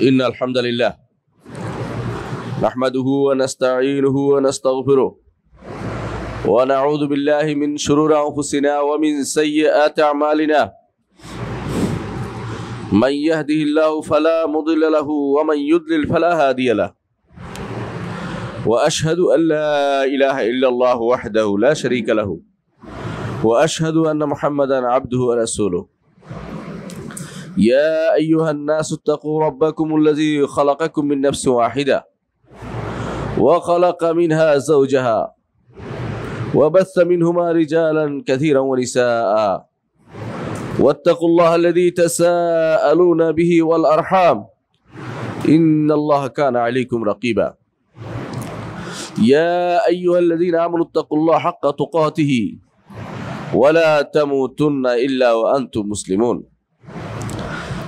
إن الحمد لله نحمده ونستعينه ونستغفره ونعوذ بالله من شرور أنفسنا ومن سيئات أعمالنا من يهده الله فلا مضل له ومن يضلل فلا هادي له وأشهد أن لا إله إلا الله وحده لا شريك له وأشهد أن محمدا عبده ورسوله يا أيها الناس اتقوا ربكم الذي خلقكم من نفس واحدة وخلق منها زوجها وبث منهما رجالا كثيرا ونساء واتقوا الله الذي تساءلون به والأرحام إن الله كان عليكم رقيبا يا أيها الذين آمنوا اتقوا الله حق تقاته ولا تموتن إلا وأنتم مسلمون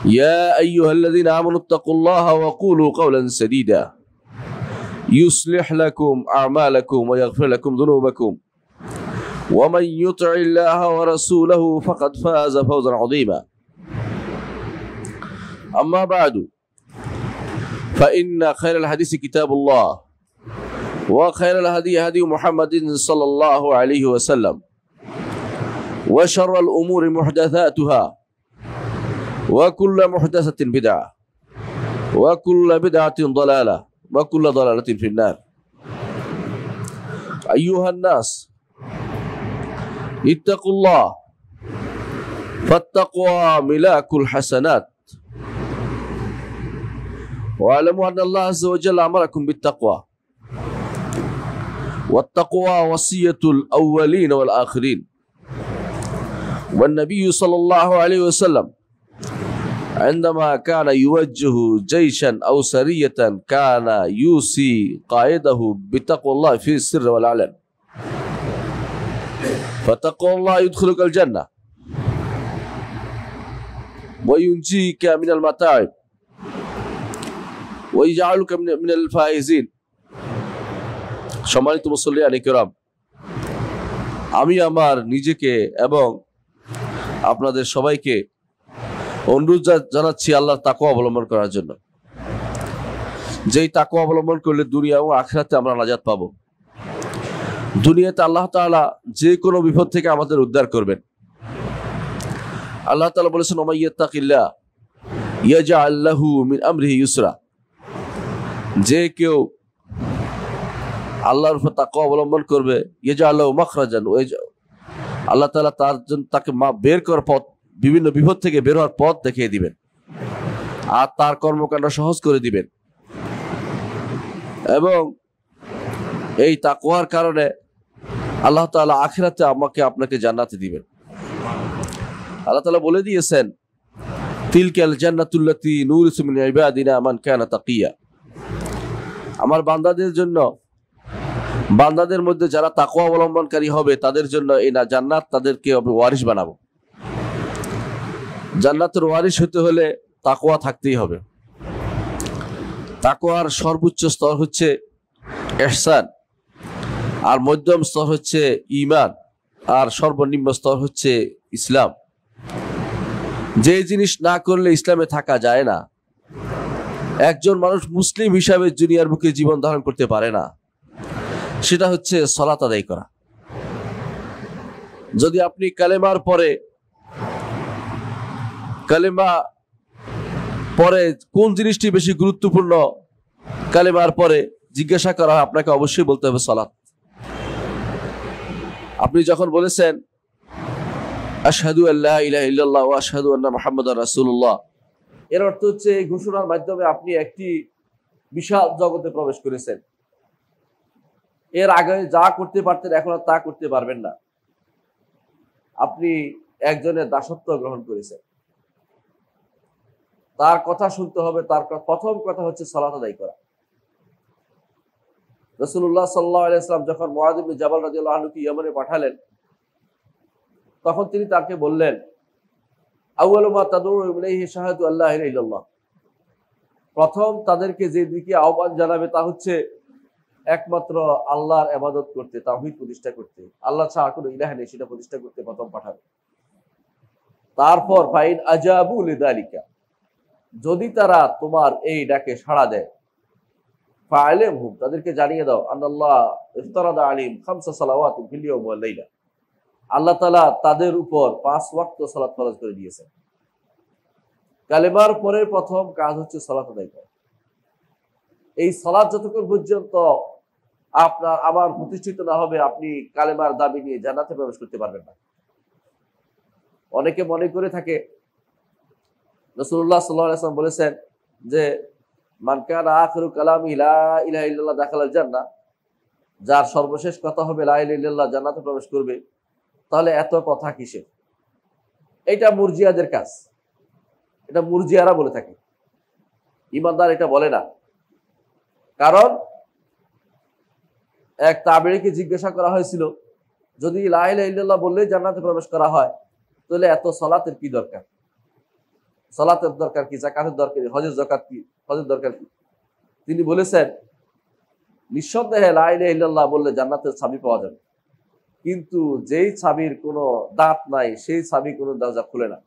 يا أيها الذين آمنوا اتقوا الله وقولوا قولا سديدا يصلح لكم أعمالكم ويغفر لكم ذنوبكم ومن يطع الله ورسوله فقد فاز فوزا عظيما أما بعد فإن خير الحديث كتاب الله وخير الهدي هدي محمد صلى الله عليه وسلم وشر الأمور محدثاتها وكل محدثة بدعة وكل بدعة ضلالة وكل ضلالة في النار أيها الناس اتقوا الله فالتقوى ملاك الحسنات واعلموا أن الله عز وجل أمركم بالتقوى والتقوى وصية الأولين والآخرين والنبي صلى الله عليه وسلم عندما كان يوجه جيشا أو سرية كان يوصي قائده بتقوى الله في السر والعلن فتقوى الله يدخلك الجنة وينجيك من المتاعب ويجعلك من الفائزين সম্মানিত মুসল্লিয়ান কিরাম, আমি আমার নিজেকে এবং আপনাদের সবাইকে অনুরোধ জানাচ্ছি আল্লাহর তাকওয়া অবলম্বন করার জন্য। যেই তাকওয়া অবলম্বন করলে দুনিয়া এবং আখিরাতে আমরা নাজাত পাবো। দুনিয়াতে আল্লাহ তাআলা যে কোনো বিপদ থেকে আমাদের উদ্ধার করবেন। আল্লাহ তাআলা বলেছেন ওয়া মাইয়াত্তাকিল্লাহ ইয়াজআল লাহু মিন আমরিহি ইউসরা। যে কেউ আল্লাহর উপর তাকওয়া অবলম্বন করবে ইয়াজআল লাহু মাখরাজান, আল্লাহ তাআলা তার জন্য তাকে বের করার পথ, বিভিন্ন বিপদ থেকে বের হওয়ার পথ দেখিয়ে দিবেন আর তার কর্মকাণ্ড সহজ করে দিবেন। এবং এই তাকওয়ার কারণে আল্লাহ তাআলা আখিরাতে আমাকে আপনাকে জান্নাতে দিবেন। আল্লাহ তাআলা বলে দিয়েছেন তিলকাল জান্নাতুল্লাতী নুরিসু মিন ইবাদিনা মান কানা তাকিয়া। আমার বান্দাদের জন্য, বান্দাদের মধ্যে যারা তাকওয়া অবলম্বনকারী হবে তাদের জন্য এই না জান্নাত, তাদেরকে আমি ওয়ারিশ বানাবো। জান্নাতের ওয়ারিশ হতে হলে তাকওয়া থাকতেই হবে। তাকওয়ার সর্বোচ্চ স্তর হচ্ছে ইহসান, আর মধ্যম স্তর হচ্ছে ঈমান, আর সর্বনিম্ন স্তর হচ্ছে ইসলাম। যে জিনিস না করলে ইসলামে থাকা যায় না, একজন মানুষ মুসলিম হিসাবে দুনিয়ার বুকে জীবন ধারণ করতে পারে না, সেটা হচ্ছে সালাত আদায় করা। যদি আপনি কালেমার পরে কোন জিনিসটি বেশি গুরুত্বপূর্ণ কালেমার পরে জিজ্ঞাসা করা হয়, আপনাকে অবশ্যই বলতে হবে সালাত। আপনি যখন বলেছেন আশহাদু আল্লা ইলাহা ইল্লাল্লাহ ওয়া আশহাদু আন্না মুহাম্মাদার রাসূলুল্লাহ, এর অর্থ হচ্ছে এই ঘোষণার মাধ্যমে আপনি একটি বিশাল জগতে প্রবেশ করেছেন। এর আগে যা করতে পারতেন এখন আর তা করতে পারবেন না। আপনি একজনের দাসত্ব গ্রহণ করেছেন, তার কথা শুনতে হবে। তার প্রথম কথা হচ্ছে সালাত আদায় করা। রাসূলুল্লাহ সাল্লাল্লাহু আলাইহি ওয়াসাল্লাম যখন মুআয ইবনে জাবাল রাদিয়াল্লাহু আনহুকে ইয়েমেনে পাঠালেন, তখন তিনি তাকে বললেন আউয়ালু মা তাদউ ইলাইহি শাহাদাতু আল্লা ইলাহা ইল্লাল্লাহ। প্রথম তাদেরকে যে দিকে আহ্বান জানাবে তা হচ্ছে একমাত্র আল্লাহর ইবাদত করতে, তাওহীদ প্রতিষ্ঠা করতে, আল্লাহ ছাড়া কোনো ইলাহ নেই সেটা প্রতিষ্ঠা করতে প্রথম পাঠাবে। তারপর ফাইন আজাবু লিযালিকা, যদি তারা তোমার এই ডাকে সাড়া দেয়, ফাআলিমহুম, তাদেরকে জানিয়ে দাও, আল্লাহ ইফতারাদা আলাইহিম খামসা সালাওয়াতিন ফিল ইয়াউমি ওয়াল লাইলা, আল্লাহ তাআলা তাদের উপর 5 ওয়াক্ত সালাত ফরজ করে দিয়েছেন। কালেমার পরে প্রথম কাজ হচ্ছে সালাত আদায় করা। এই সালাত যতক্ষণ পর্যন্ত আপনার আমার প্রতিষ্ঠিত না হবে, আপনি কালেমার দাবি নিয়ে জান্নাতে প্রবেশ করতে পারবেন না। অনেকে মনে করে থাকে, রাসূলুল্লাহ সাল্লাল্লাহু আলাইহি ওয়াসাল্লাম বলেছেন যে মান কানা আখিরু কালামি লা ইলাহা ইল্লাল্লাহ দাখালাল জান্নাহ, যার সর্বশেষ কথা হবে লা ইলাহা ইল্লাল্লাহ, জান্নাতে প্রবেশ করবে। তাহলে এত কথা কিসের? এটা মুরজিয়াদের কাজ, এটা মুরজিয়ারা বলে থাকে, ইমানদার এটা বলে না। কারণ এক তাবেঈকে জিজ্ঞাসা করা হয়েছিল, যদি লা ইলাহা ইল্লাল্লাহ বললেই জান্নাতে প্রবেশ করা হয়, তাহলে এত সালাতের কি দরকার? সালাতের দরকার কি? যাকাতের দরকার কি? হজের যাকাত কি? হজের দরকার কি? তিনি বলেছেন, নিঃসন্দেহে লা ইলাহা ইল্লাল্লাহ বললে জান্নাতের চাবি পাওয়া যাবে, কিন্তু যেই চাবির কোনো দাঁত নাই, সেই চাবি কোনো দরজা খুলে না।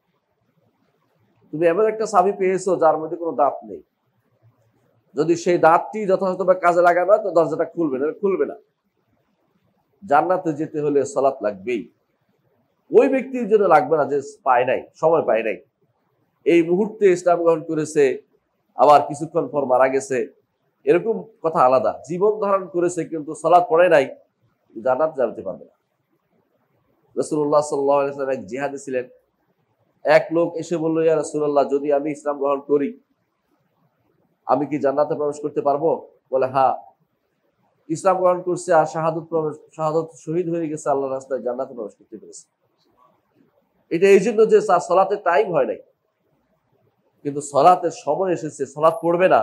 তুমি এমন একটা চাবি পেয়েছো যার মধ্যে কোনো দাঁত নেই, যদি সেই দাঁতটি যথাযথভাবে কাজে লাগানো হয় তো দরজাটা খুলবে না। জান্নাতে যেতে হলে সালাত লাগবেই। ওই ব্যক্তির জন্য লাগবে না যে পায় নাই, সময় পায় নাই, এই মুহূর্তে ইসলাম গ্রহণ করেছে, আবার কিছুক্ষণ পর মারা গেছে, এরকম কথা আলাদা। জীবন ধারণ করেছে কিন্তু সালাত পড়ে নাই, জান্নাত যেতে পারবে না। রাসূলুল্লাহ সাল্লাল্লাহু আলাইহি ওয়াসাল্লাম এক জিহাদে ছিলেন। এক লোক এসে বলল, ইয়া রাসূলুল্লাহ, যদি আমি ইসলাম গ্রহণ করি, আমি কি জান্নাতে প্রবেশ করতে পারবো? বলে, হ্যাঁ। ইসলাম গ্রহণ করছে আর শাহাদত শহীদ হয়ে গেছে আল্লাহর রাস্তায়, জান্নাতে প্রবেশ করতে পেরেছে। এটা এই জন্য যে তার সালাতের টাইম হয় নাই, কিন্তু সালাতের সময় এসেছে, সালাত পড়বে না,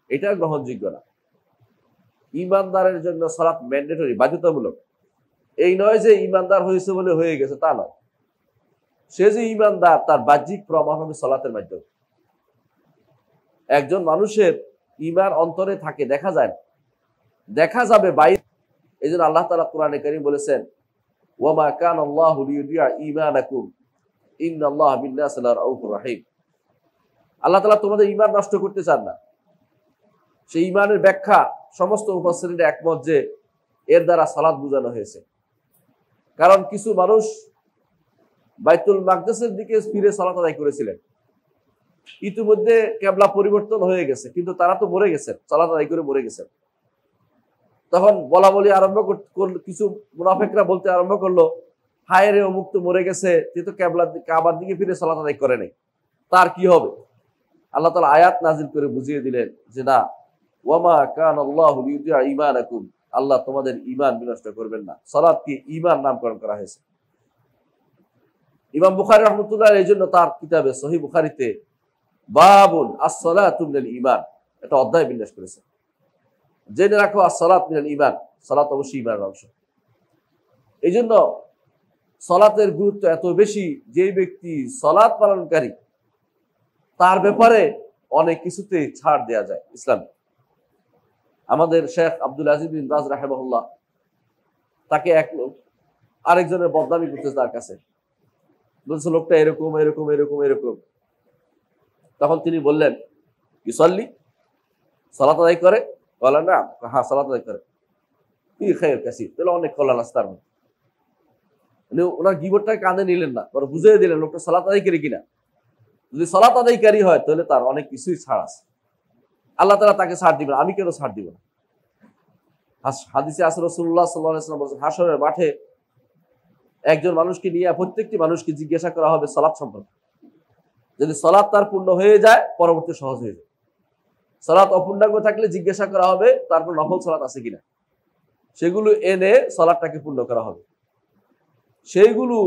এটা গ্রহণযোগ্য না। ইমানদারের জন্য সালাত ম্যান্ডেটরি, বাধ্যতামূলক। এই নয় যে ইমানদার হয়েছে বলে হয়ে গেছে, তা নয়। সে যে ইমানদার তার বাহ্যিক প্রমাণ হবে সালাতের মাধ্যমে। একজন মানুষের ঈমান অন্তরে থাকে, দেখা যায় না, দেখা যাবে বাইরে। এই জন্য আল্লাহ তাআলা কোরআনে কারীম বলেছেন, ওয়ামা কানাল্লাহু লিইউদিআ ঈমানাকুম ইন্নাল্লাহা বিন-নাসি লারাউফুর রাহিম। আল্লাহ তাআলা তোমাদের ঈমান নষ্ট করতে চান না। সেই ঈমানের ব্যাখ্যা সমস্ত মুফাসসিরিনরা একমত যে এর দ্বারা সালাত বোঝানো হয়েছে। কারণ কিছু মানুষ বাইতুল মাকদেসের দিকে ফিরে সালাত আদায় করেছিলেন, ইতিমধ্যে কিবলা পরিবর্তন হয়ে গেছে, কিন্তু তারা তো মরে গেছেন, সালাত আদায় করে মরে গেছেন। তখন বলা বলি আরম্ভ করলো, কিছু মুনাফিকরা বলতে আরম্ভ করলো, হায় রে, অমুক তো মরে গেছে, সে তো কাবার দিকে ফিরে সালাত আদায় করে নাই, তার কি হবে? আল্লাহ তাআলা আয়াত নাজিল করে বুঝিয়ে দিলেন যে না, ওয়ামা কানাল্লাহু লিইউদিআ ঈমানাকুম, আল্লাহ তোমাদের ঈমান বিনষ্ট করবেন না। সালাতকে ঈমান নামকরণ করা হয়েছে। ইমাম বুখারী রাহমাতুল্লাহ এই জন্য তার কিতাবে সহিহ বুখারীতে বাবুন আস-সালাতু মিনাল ঈমান একটা অধ্যায় বিন্যাস করেছেন। জেনে রাখো, আস-সালাত মিনাল ঈমান, সালাত অবশ্যই ঈমানের অংশ। এই জন্য সালাতের গুরুত্ব এত বেশি, যে ব্যক্তি সালাত পালনকারী তার ব্যাপারে অনেক কিছুতে ছাড় দেয়া যায় ইসলামে। আমাদের শেখ আব্দুল আজিজ বিন বাজ রাহিমাহুল্লাহ, তাকে এক লোক আরেকজনের বদনামি করতেছে তার কাছে, বলছে লোকটা এরকম এরকম এরকম এরকম। তখন তিনি বললেন, ইউসাল্লি, সালাত আদায় করে? বলেন না, হ্যাঁ সালাত আদায় করে। কি খায়ের কাসির, তাহলে অনেক কল্যাণ আছে তার মধ্যে। ওনার গীবতটাকে কাঁধে নিলেন না, ওরা বুঝিয়ে দিলেন লোকটা সালাত আদায়কারী কিনা। যদি সালাত আদায়কারী হয় তাহলে তার অনেক কিছুই ছাড় আছে, আল্লাহ তাআলা তাকে ছাড় দিবেন, আমি কেন ছাড় দিব না? হাদিসে আছে রাসূলুল্লাহ সাল্লাল্লাহু আলাইহি ওয়াসাল্লাম বলেছেন, হাশরের মাঠে একজন মানুষকে নিয়ে প্রত্যেকটি মানুষকে জিজ্ঞাসা করা হবে সালাত সম্পর্কে। যদি সালাত তার পূর্ণ হয়ে যায়, পরবর্তী সহজ হয়ে যায়। সালাত অপূর্ণাঙ্গ থাকলে জিজ্ঞাসা করা হবে তারপর নফল সালাত আছে কিনা, সেগুলো এনে সালাতটাকে পূর্ণ করা হবে। সেইগুলো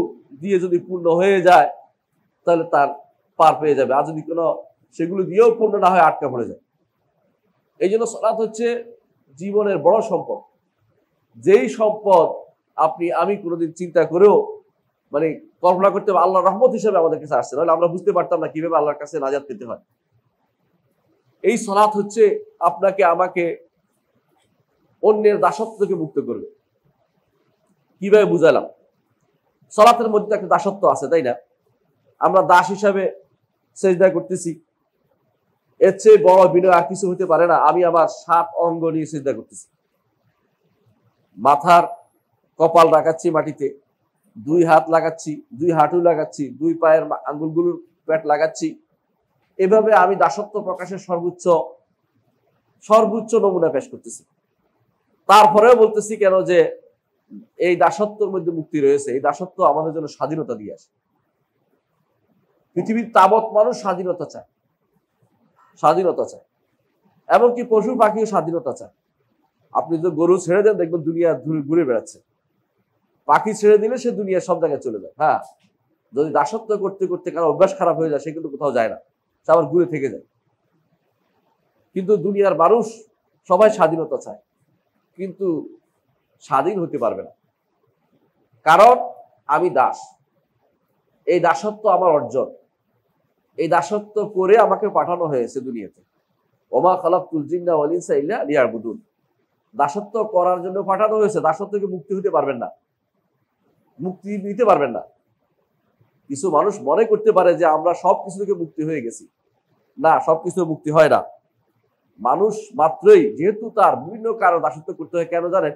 দিয়ে যদি পূর্ণ হয়ে যায় তাহলে তার পার পেয়ে যাবে, আর যদি কোনো সেগুলো দিয়েও পূর্ণ না হয় আটকা পড়ে যায়। এই জন্য সালাত হচ্ছে জীবনের বড় সম্পদ, যেই সম্পদ আমি কোনোদিন চিন্তা করেও মানে কল্পনা করতে হবে আল্লাহর রহমত হিসেবে আমাদের কাছে আসছে, নাহলে আমরা বুঝতে পারতাম না কিভাবে আল্লাহর কাছে নাজাত পেতে হয়। এই সালাত হচ্ছে আপনাকে আমাকে অন্যের দাসত্ব থেকে মুক্ত করবে। কিভাবে বুঝালাম? সালাতের মধ্যে একটা দাসত্ব আছে, তাই না? আমরা দাস হিসাবে সেজদা করতেছি, এর চেয়ে বড় বিনয় আর কিছু হতে পারে না। আমি আমার 7 অঙ্গ নিয়ে চিন্তা করতেছি। মাথার কপাল লাগাচ্ছি মাটিতে, 2 হাত লাগাচ্ছি, 2 হাঁটু লাগাচ্ছি, 2 পায়ের আঙ্গুলগুলোর পেট লাগাচ্ছি। এভাবে আমি দাসত্ব প্রকাশের সর্বোচ্চ নমুনা পেশ করতেছি। তারপরেও বলতেছি কেন যে এই দাসত্বের মধ্যে মুক্তি রয়েছে। এই দাসত্ব আমাদের জন্য স্বাধীনতা দিয়ে আসে। পৃথিবীর তাবৎ মানুষ স্বাধীনতা চায়, স্বাধীনতা চায়। এমনকি পশু পাখিও স্বাধীনতা চায়। আপনি যদি গরু ছেড়ে দেন, দেখবেন দুনিয়া ঘুরে বেড়াচ্ছে। পাখি ছেড়ে দিলে সে দুনিয়ার সব জায়গায় চলে যায়। হ্যাঁ, যদি দাসত্ব করতে করতে কারো অভ্যাস খারাপ হয়ে যায়, সে কিন্তু কোথাও যায় না, সে আবার ঘুরে থেকে যায়। কিন্তু দুনিয়ার মানুষ সবাই স্বাধীনতা চায়, কিন্তু স্বাধীন হতে পারবে না। কারণ আমি দাস। এই দাসত্ব আমার অর্জন। এই দাসত্ব করে আমাকে পাঠানো হয়েছে দুনিয়াতে। ওমা খালাকতুল জিন্না ওয়াল ইনসা ইল্লা লিয়াবুদুন। দাসত্ব করার জন্য পাঠানো হয়েছে। দাসত্ব থেকে মুক্তি হতে পারবেন না, মুক্তি নিতে পারবেন না। কিছু মানুষ মনে করতে পারে যে আমরা সবকিছু থেকে মুক্তি হয়ে গেছি। না, সবকিছু মুক্তি হয় না। মানুষ মাত্রই যেহেতু তার বিভিন্ন কারণ দাসত্ব করতে হয়। কেন জানেন?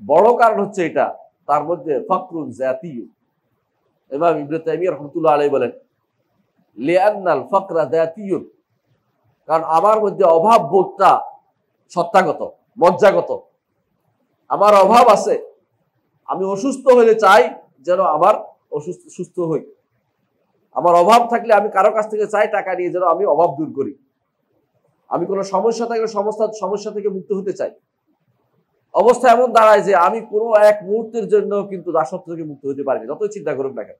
বড় কারণ হচ্ছে এটা, তার মধ্যে ফকরুন জাতীয়। ইমাম ইবনে তাইমিয়া রাহমাতুল্লাহ আলাইহি বলেন, লিআন্নাল ফকরা জাতীয়। কারণ আমার মধ্যে অভাব বোধটা সত্তাগত, মজ্জাগত। আমার অভাব আছে। আমি অসুস্থ হলে চাই যেন আমার সুস্থ হই। আমার অভাব থাকলে আমি কারো কাছ থেকে চাই টাকা নিয়ে যেন আমি অভাব দূর করি। আমি কোনো সমস্যা থাকলে সমস্যা থেকে মুক্ত হতে চাই। অবস্থা এমন দাঁড়ায় যে আমি কোনো এক মুহূর্তের জন্য কিন্তু দাসত্ব থেকে মুক্ত হতে পারিনি, যতই চিন্তা করুক না কেন।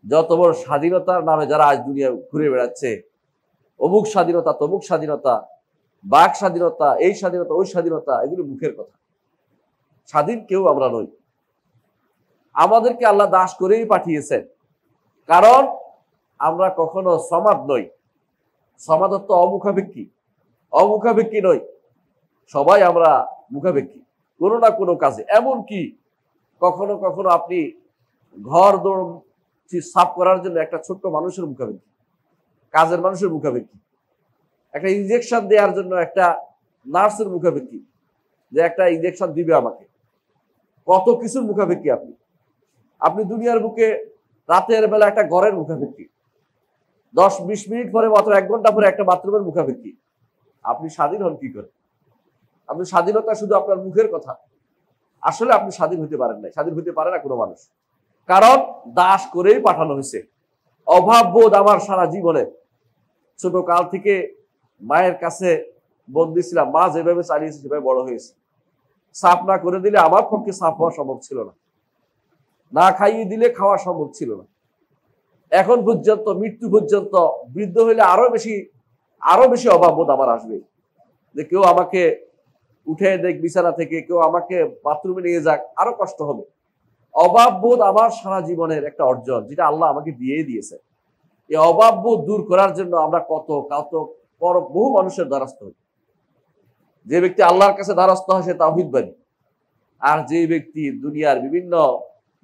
যত বড় স্বাধীনতার নামে যারা আজ দুনিয়া ঘুরে বেড়াচ্ছে, অমুক স্বাধীনতা, তমুক স্বাধীনতা, বাক স্বাধীনতা, এই স্বাধীনতা, ওই স্বাধীনতা, এগুলো মুখের কথা। স্বাধীন কেউ আমরা নই। আমাদেরকে আল্লাহ দাস করেই পাঠিয়েছেন। কারণ আমরা কখনো সমাদ নই। সমাদত্ব অমুখাপেক্ষী নই। সবাই আমরা মুখাপেক্ষী কোনো না কোনো কাজে। এমনকি কখনো কখনো আপনি ঘর দৌড় সাফ করার জন্য একটা ছোট্ট মানুষের মুখাপেক্ষী, কাজের মানুষের মুখাপেক্ষী। একটা ইনজেকশন দেওয়ার জন্য একটা নার্সের মুখাপেক্ষী, যে একটা ইনজেকশন দিবে আমাকে। কত কিছুর মুখাপেক্ষী আপনি। আপনি দুনিয়ার বুকে রাতের বেলা একটা ঘরের মুখাপেক্ষী, 10-20 মিনিট পরে মাত্র 1 ঘন্টা পরে একটা বাথরুমের মুখাপেক্ষী। আপনি স্বাধীন হন কি করে? আপনি স্বাধীনতা শুধু আপনার মুখের কথা। আসলে আপনি স্বাধীন হতে পারেন না, স্বাধীন হতে পারে না কোনো মানুষ। কারণ দাস করেই পাঠানো হয়েছে। অভাব বোধ আমার সারা জীবনে, ছোট কাল থেকে মায়ের কাছে বন্দী ছিলাম। মা যেভাবে চালিয়েছে সেভাবে বড় হয়েছে। সাফ না করে দিলে আমার পক্ষে সাফ হওয়া সম্ভব ছিল না, না খাইয়ে দিলে খাওয়া সম্ভব ছিল না। এখন পর্যন্ত, মৃত্যু পর্যন্ত, বৃদ্ধ হইলে আরো বেশি অভাব বোধ আমার আসবে, যে কেউ আমাকে উঠে দেখ বিছানা থেকে, কেউ আমাকে বাথরুমে নিয়ে যাক, আরো কষ্ট হবে। অভাব বোধ আমার সারা জীবনের একটা অর্জন, যেটা আল্লাহ আমাকে দিয়ে দিয়েছে। এই অভাব বোধ দূর করার জন্য আমরা বহু মানুষের দ্বারস্থ হই। যে ব্যক্তি আল্লাহর কাছে দ্বারস্থ হয় সে তাওহীদবাদী। আর যে ব্যক্তি দুনিয়ার বিভিন্ন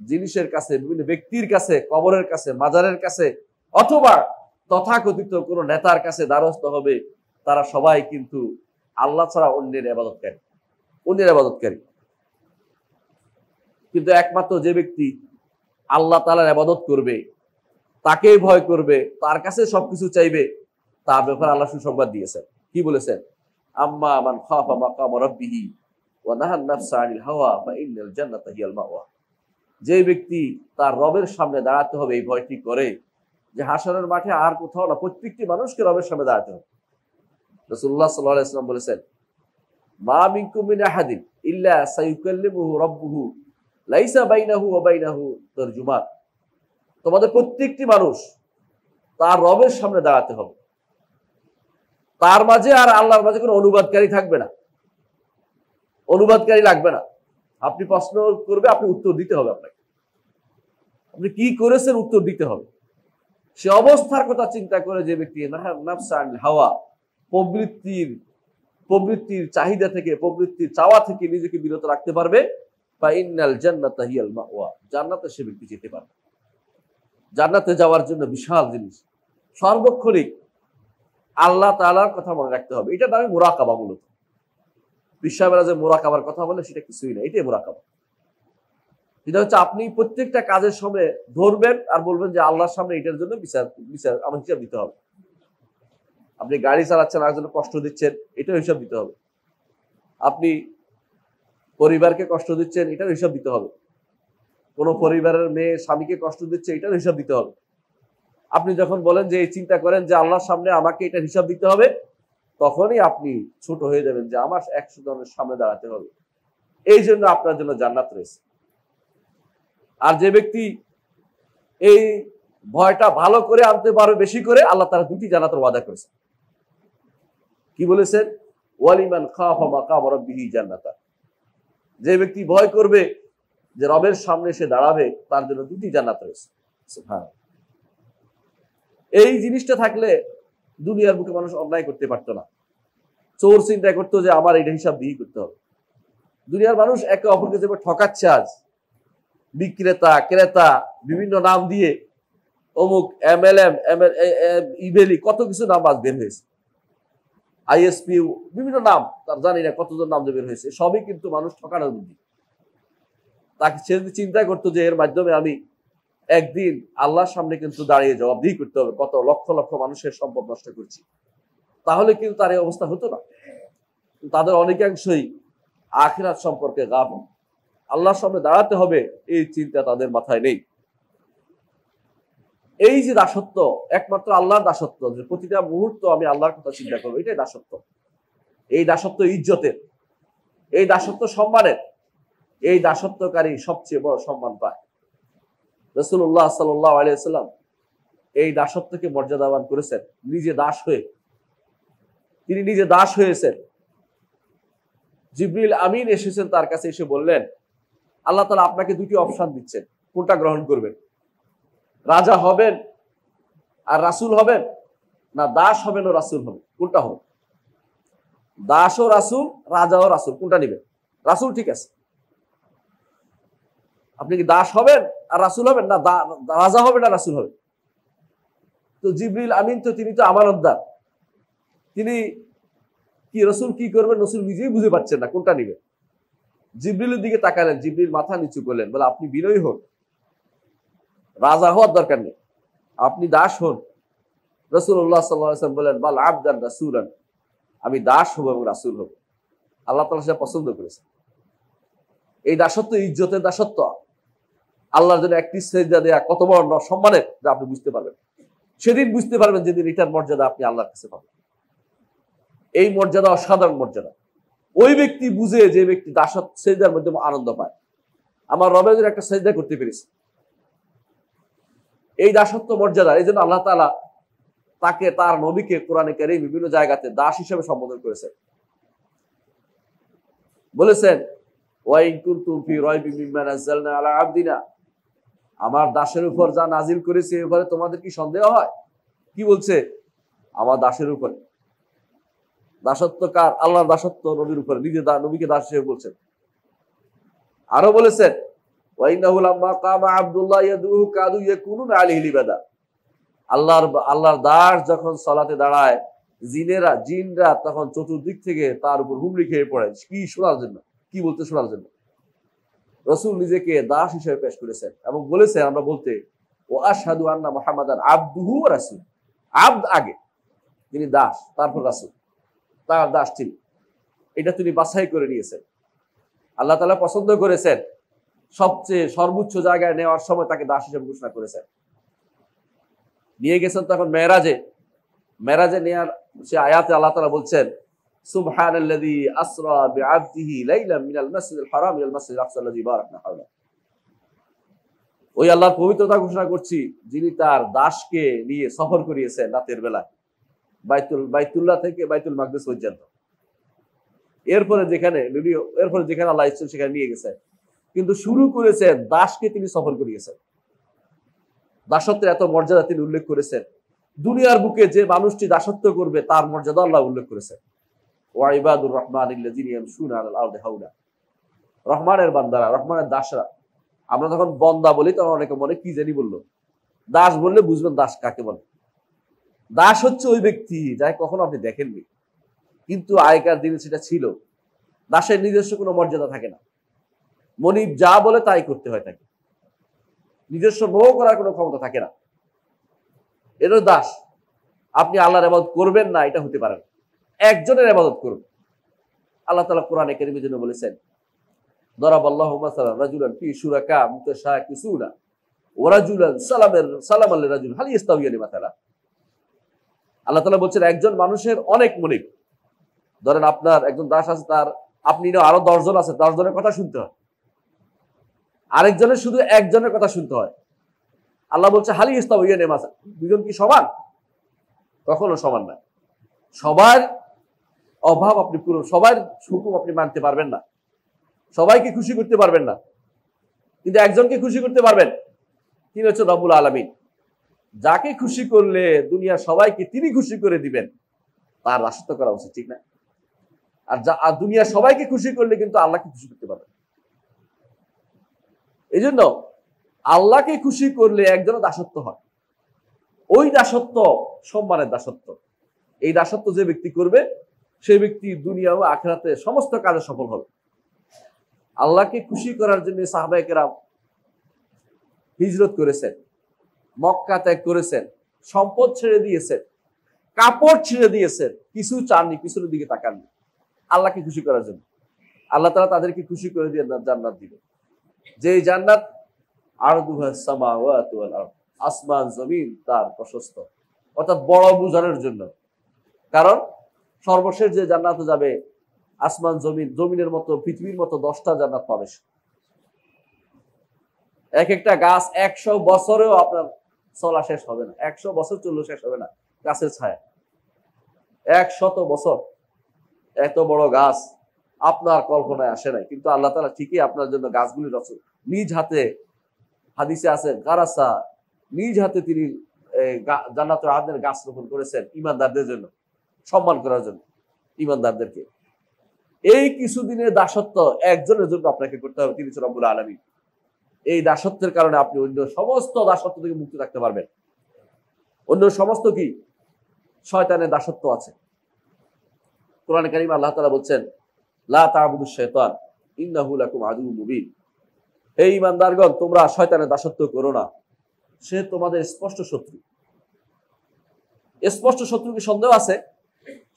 জিনিসের কাছে, বিভিন্ন ব্যক্তির কাছে, কবরের কাছে, মাজারের কাছে, অথবা তথাকথিত কোন নেতার কাছে দ্বারস্থ হবে, তারা সবাই কিন্তু আল্লাহ ছাড়া অন্যের ইবাদতকারী। কিন্তু একমাত্র যে ব্যক্তি আল্লাহ তাআলার ইবাদত করবে, তাকেই ভয় করবে, তার কাছে সবকিছু চাইবে, তার ব্যাপারে আল্লাহ সুসংবাদ দিয়েছেন। কি বলেছেন? আম্মা মান খাফা মাকাম রাব্বিহি ওয়া নাহান নাফসা আনিল হাওয়া ফা ইন্নাল জান্নাতা হিয়াল মাওয়া। যে ব্যক্তি তার রবের সামনে দাঁড়াতে হবে এই ভয়টি করে, যে হাসরের মাঠে আর কোথাও না, প্রত্যেকটি মানুষকে রবের সামনে দাঁড়াতে হবে। রাসূলুল্লাহ সাল্লাল্লাহু আলাইহি ওয়াসাল্লাম বলেছেন, মা মিনকুম মিন আহাদিন ইল্লা সায়ুকাল্লিমুহু রাব্বুহু লাইসা বাইনাহু ওয়া বাইনাহু তারজুমান। তোমাদের প্রত্যেকটি মানুষ তার রবের সামনে দাঁড়াতে হবে। তার মাঝে আর আল্লাহর মাঝে কোনো অনুবাদকারী থাকবে না, অনুবাদকারী লাগবে না। আপনি প্রশ্ন করবে, আপনি উত্তর দিতে হবে। আপনাকে আপনি কি করেছেন উত্তর দিতে হবে। সে অবস্থার কথা চিন্তা করে যে ব্যক্তি নাফসা আনিল হাওয়া, প্রবৃত্তির চাহিদা থেকে, প্রবৃত্তির চাওয়া থেকে নিজেকে বিরত রাখতে পারবে, ফা ইন্নাল জান্নাতা হিয়াল মাওয়া, জান্নাতে সে ব্যক্তি যেতে পারবে। জান্নাতে যাওয়ার জন্য বিশাল জিনিস, সার্বক্ষণিক আল্লাহ তাআলার কথা মনে রাখতে হবে। এটার নামই মুরাকাবা। মূলত বিশ্বাবেলা যে মুরাকাবার কথা বলে সেটা কিছুই না, এটাই মুরাকাবা। এটা হচ্ছে আপনি প্রত্যেকটা কাজের সামনে ধরবেন আর বলবেন যে আল্লাহর সামনে এটার জন্য বিচার বিচার আমার হিসাব দিতে হবে। আপনি গাড়ি চালাচ্ছেন আর জন্য কষ্ট দিচ্ছেন, এটাও হিসাব দিতে হবে। আপনি পরিবারকে কষ্ট দিচ্ছেন, এটার হিসাব দিতে হবে। কোন পরিবারের মেয়ে স্বামীকে কষ্ট দিচ্ছে, এটার হিসাব দিতে হবে। আপনি যখন বলেন যে এই চিন্তা করেন যে আল্লাহর সামনে আমাকে এটার হিসাব দিতে হবে, তখনই আপনি ছোট হয়ে যাবেন যে আমার 100 জনের সামনে দাঁড়াতে হবে। এই জন্য আপনার জন্য জান্নাত রয়েছে। আর যে ব্যক্তি এই ভয়টা ভালো করে আনতে পারবে, বেশি করে, আল্লাহ তাআলা 2টি জান্নাতের ওয়াদা করেছেন। কি বলেছেন? ওয়ালিমান খাফা মাকাম রাব্বিহি জান্নাতা। যে ব্যক্তি ভয় করবে যে রবের সামনে সে দাঁড়াবে, তার জন্য 2টি জান্নাত রয়েছে। সুবহানাল্লাহ। এই জিনিসটা থাকলে দুনিয়ার বুকে মানুষ অন্যায় করতে পারতো না। চোর চিন্তা করতো যে আমার এটা হিসাব দিয়ে করতে হবে। দুনিয়ার মানুষ একে অপরকে যেভাবে ঠকাচ্ছে আজ, বিক্রেতা ক্রেতা বিভিন্ন নাম দিয়ে, অমুক MLM ইবেলি কত কিছু নাম আজ বের হয়েছে, ISP বিভিন্ন নাম, তার জানি না কতজন নাম বের হয়েছে। সবই কিন্তু মানুষ ঠকানোর বুদ্ধি। তাকে সে যদি চিন্তা করতো যে এর মাধ্যমে আমি একদিন আল্লাহর সামনে কিন্তু দাঁড়িয়ে জবাবদিহি করতে হবে, কত লক্ষ লক্ষ মানুষের সম্পদ নষ্ট করছি, তাহলে কিন্তু তার এই অবস্থা হতো না। তাদের অনেকাংশই আখিরাত সম্পর্কে গাফিল। আল্লাহর সামনে দাঁড়াতে হবে এই চিন্তা তাদের মাথায় নেই। এই যে দাসত্ব, একমাত্র আল্লাহর দাসত্ব, যে প্রতিটা মুহূর্ত আমি আল্লাহর কথা চিন্তা করবো, এটাই দাসত্ব। এই দাসত্ব ইজ্জতের, এই দাসত্ব সম্মানের, এই দাসত্বকারী সবচেয়ে বড় সম্মান পায়। রাসূলুল্লাহ সাল্লাল্লাহু আলাইহি ওয়াসাল্লাম এই দাসত্বকে মর্যাদাবান করেছেন নিজে দাস হয়ে। তিনি নিজে দাস হয়েছেন। জিবরিল আমিন এসেছেন তার কাছে, এসে বললেন আল্লাহ তাআলা আপনাকে 2টি অপশন দিচ্ছেন, কোনটা গ্রহণ করবেন? রাজা হবেন আর রাসূল হবেন, না দাস হবেন ও রাসূল হবেন? কোনটা হবে? দাস ও রাসূল, রাজা ও রাসূল, কোনটা নেবেন? রাসূল ঠিক আছে। আপনি কি দাস হবেন আর রাসূল হবেন, না রাজা হবেন না রাসূল হবেন? তো জিবরিল আমিন তো তিনি তো আমানতদার, তিনি কি রাসূল কি করবেন রাসূল নিজেই বুঝে পাচ্ছেন না কোনটা নেবেন। জিবরিলের দিকে তাকালেন, জিবরিল মাথা নিচু করলেন, বলে আপনি বিনয়ী হন, রাজা হওয়ার দরকার নেই, আপনি দাস হন। রাসূলুল্লাহ সাল্লাল্লাহু আলাইহি ওয়াসাল্লাম বলেন বাল আবদান রাসূলান, আমি দাস হব এবং রাসূল হব। আল্লাহ তাআলা সেটা পছন্দ করেছেন। এই দাসত্ব ইজ্জতের দাসত্ব। আল্লাহর জন্য একটি সিজদা দেয়া কত বড় সম্মানের, যা আপনি বুঝতে পারবেন। সেদিন বুঝতে পারবেন যেদিন এটার মর্যাদা আপনি আল্লাহর কাছে পাবেন। এই মর্যাদা অসাধারণ মর্যাদা। ওই ব্যক্তি বুঝে যে ব্যক্তি দাসত্ব সিজদার মধ্যে আনন্দ পায়, আমার রবের জন্য একটা সিজদা করতে পেরেছি, এই দাসত্ব মর্যাদা। এই জন্য আল্লাহ তাআলা তাকে, তার নবীকে কোরআনে কারীমে বিভিন্ন জায়গাতে দাস হিসেবে সম্বোধন করেছেন। বলেছেন ওয়া ইন কুনতুম ফি রাইবিন মিম্মা নাযালনা আলা আবদিনা, আমার দাসের উপর যা নাজিল করেছে এবারে তোমাদের কি সন্দেহ হয়? কি বলছে? আমার দাসের উপরে। দাসত্ব কার? আল্লাহর দাসত্ব নবীর উপরে, নিজে নবীকে দাস হিসেবে বলছেন। আরো বলেছেন ওয়া ইন্নাহু লাম্মা কামা আব্দুল্লাহ ইয়াদুহু কাদু ইয়াকুনুনা আলাইহি লিবাদা, আল্লাহর দাস যখন সালাতে দাঁড়ায়, জিনরা তখন চতুর্দিক থেকে তার উপর হুমড়ি খেয়ে পড়ে, কি শোনার জন্য, কি বলতে শোনার জন্য। রাসূল নিজেকে দাস হিসেবে পেশ করেছেন এবং বলেছেন আমরা বলতে ওয়া আশহাদু আন্না মুহাম্মাদান আবদুহু ওয়া রাসূল। আবদ আগে, তিনি দাস, তারপর রাসূল, তার দাস তিনি। এটা তিনি বাছাই করে নিয়েছেন। আল্লাহ তাআলা পছন্দ করেছেন, সবচেয়ে সর্বোচ্চ জায়গায় নেওয়ার সময় তাকে দাস হিসেবে ঘোষণা করেছেন। নিয়ে গেছেন তখন মেরাজে নেয়ার সে আয়াতে আল্লাহ তাআলা বলছেন সুবহানাল্লাযী আসরা বিআবদিহি লাইলাম মিনাল মাসজিদিল হারাম ইলাল মাসজিদিল আকসা আল্লাযী বারাকনা হাওলা। ওই আল্লাহর পবিত্রতা ঘোষণা করছি যিনি তার দাসকে নিয়ে সফর করিয়েছেন রাতের বেলায় বাইতুল্লাহ থেকে বাইতুল মাকদিস পর্যন্ত। এরপরে যেখানে আল্লাহ ইচ্ছা সেখানে নিয়ে গেছেন, কিন্তু শুরু করেছেন দাসকে তিনি সফর করিয়েছেন। দাসত্বের এত মর্যাদা তিনি উল্লেখ করেছেন। দুনিয়ার বুকে যে মানুষটি দাসত্ব করবে তার মর্যাদা আল্লাহ উল্লেখ করেছেন। ওয়া ইবাদুর রহমানিল্লাযীনা ইয়ামশুনা আলাল আরদি হাওলা, রহমানের বান্দারা, রহমানের দাসরা। আমরা যখন বন্দা বলি তখন অনেকে মনে কি জানি বললো, দাস বললে বুঝবেন দাস কাকে বলে। দাস হচ্ছে ওই ব্যক্তি যাকে কখনো আপনি দেখেননি, কিন্তু আগেকার দিনে সেটা ছিল। দাসের নিজস্ব কোনো মর্যাদা থাকে না, মনিব যা বলে তাই করতে হয় তাকে, নিজস্ব নো করার কোনো ক্ষমতা থাকে না। এরও দাস। আপনি আল্লাহর ইবাদত করবেন না এটা হতে পারে না, একজনের ইবাদত করুন। আল্লাহ তাআলা কোরআনে কারীমের জন্য বলেছেন, দরাবাল্লাহু মাসালান রাজুলান ফি শুরাকা মুতাশাকিসুনা ওয়া রাজুলান সালামান লিরাজুল হাল ইস্তাওয়ায়ানি মাসালা। আল্লাহ তাআলা বলছেন একজন মানুষের অনেক মনিব। ধরেন আপনার একজন দাস আছে, তার আপনি আরো 10 জন আছে, 10 জনের কথা শুনতে হয়, আরেকজনের শুধু একজনের কথা শুনতে হয়। আল্লাহ বলছে হাল ইস্তাওয়ায়ানি মাসালা, দুজন কি সমান? কখনো সমান না। সবার অভাব আপনি পূরণ, সবার হুকুম আপনি মানতে পারবেন না, সবাইকে খুশি করতে পারবেন না, কিন্তু একজনকে খুশি করতে পারবেন, তিনি হচ্ছে রব্বুল আলামিন। যাকে খুশি করলে দুনিয়ার সবাইকে তিনি খুশি করে দিবেন, তার দাসত্ব করা উচিত, ঠিক না? আর দুনিয়ার সবাইকে খুশি করলে কিন্তু আল্লাহকে খুশি করতে পারবেন। এই জন্য আল্লাহকে খুশি করলে একজনের দাসত্ব হয়, ওই দাসত্ব সম্মানের দাসত্ব। এই দাসত্ব যে ব্যক্তি করবে সেই ব্যক্তি দুনিয়া ও আখিরাতে সমস্ত কাজে সফল হবে। আল্লাহকে খুশি করার জন্য সাহাবায়ে কেরাম হিজরত করেছেন, মক্কা ত্যাগ করেছেন, সম্পদ ছেড়ে দিয়েছেন, কাপড় ছেড়ে দিয়েছেন, কিছু চাননি, পিছনের দিকে তাকাননি, আল্লাহকে খুশি করার জন্য। আল্লাহ তাআলা তাদেরকে খুশি করে দিয়ে জান্নাত দিবেন, যে জান্নাত আরদুহাস সামাওয়াতু ওয়াল আরদ, আসমান জমিন তার প্রশস্ত, অর্থাৎ বড় বুঝানোর জন্য। কারণ সর্বশেষ যে জান্নাতে যাবে, আসমান জমিনের মতো পৃথিবীর মতো 10টা জান্নাত পাবে। এক একটা গাছ 100 বছরেও আপনার চলা শেষ হবে না, 100 বছর চললেও শেষ হবে না গাছের ছায়া। 100 বছর এত বড় গাছ আপনার কল্পনায় আসে নাই, কিন্তু আল্লাহ তাআলা ঠিকই আপনার জন্য গাছগুলি রচনা নিজ হাতে, হাদিসে আছে গারাসা, নিজ হাতে তিনি জান্নাতুল আদনের গাছ রোপণ করেছেন ঈমানদারদের জন্য, সম্মান করার জন্য ঈমানদারদেরকে। এই কিছুদিনের দাসত্ব একজনের জন্য আপনাকে করতে হবে, তিনি হচ্ছেন রব্বুল আলামিন। এই দাসত্বের কারণে আপনি অন্য সমস্ত দাসত্ব থেকে মুক্তি থাকতে পারবেন। অন্য সমস্ত কি শয়তানের দাসত্ব আছে। কোরআনে কারীমে আল্লাহ তাআলা বলছেন, লা তা'বুদুশ শাইতান ইন্নাহু লাকুম আদুউম মুবিন। হে ঈমানদারগণ, তোমরা শয়তানের দাসত্ব করো না, সে তোমাদের স্পষ্ট শত্রু। স্পষ্ট শত্রু কি সন্দেহ আছে?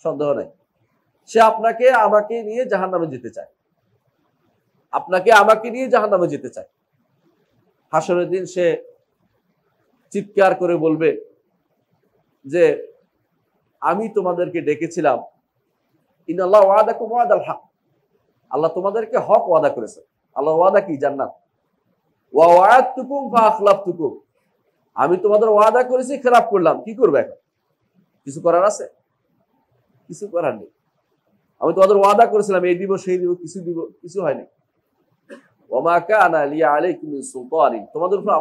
সন্দেহ নাই। সে আপনাকে আমাকে নিয়ে জাহান্নামে যেতে চায়, আপনাকে আমাকে নিয়ে জাহান্নামে যেতে চায়। হাসরের দিন সে চিৎকার করে বলবে যে আমি তোমাদেরকে ডেকেছিলাম, ইন্নাল্লাহু ওয়াদাকুম ওয়াদাল হক, আল্লাহ তোমাদেরকে হক ওয়াদা করেছে। আল্লাহ ওয়াদা কি? জান্নাত। ওয়া ওয়া'আদতুকুম ফাআখলাফতুকুম, আমি তোমাদের ওয়াদা করেছি, খেলাফ করলাম, কি করবে এখন? কিছু করার আছে? কিছু করার নেই। আমি তোমাদের ওয়াদা করেছিলাম এই দিব সেই দিব, কিছু দিব, কিছু হয়নি। ওয়া মা কানা লিয়া আলাইকুম মিন সুলতানিন, তোমাদের উপর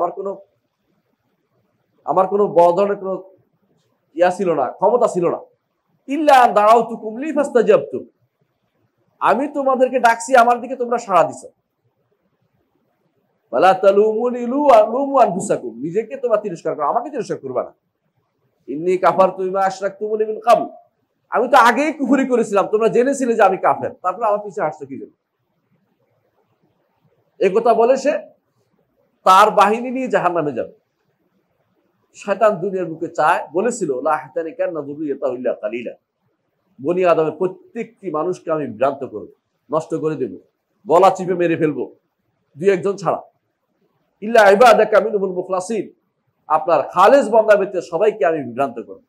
আমার কোনো বড় ধরনের কোনো ইয়া ছিল না, ক্ষমতা ছিল না। ইল্লা আন দাআউতুকুম লিফাস্তাজাবতুম, আমি তোমাদেরকে ডাকছি, আমার দিকে তোমরা সাড়া দিছো। ওয়ালা তালুমুনি লুমু আনফুসাকুম, নিজেকে তোমরা তিরস্কার করো, আমাকে তিরস্কার করবে না। ইন্নী কাফারতু বিমা আশরাকতুমুনি মিন ক্বাবল, আমি তো আগেই কুফরি করেছিলাম, তোমরা জেনেছিলে যে আমি কাফের, তারপর আমার পিছে হাসছো কি জন্য? এই কথা বলে সে তার বাহিনী নিয়ে জাহান্নামে যাবে। শয়তান দুনিয়ার বুকে চায়, বলেছিল লা আহতানিকান্না যুররিয়াতাহু ইল্লা কালিলা, বনি আদমের প্রত্যেকটি মানুষকে আমি বিভ্রান্ত করব, নষ্ট করে দেব, গলা চিপে মেরে ফেলবো, 2-1 জন ছাড়া। ইল্লা ইবাদাকা মিনহুল মুখলাসিন, আপনার খালেস বান্দা ব্যতীত সবাইকে আমি বিভ্রান্ত করব।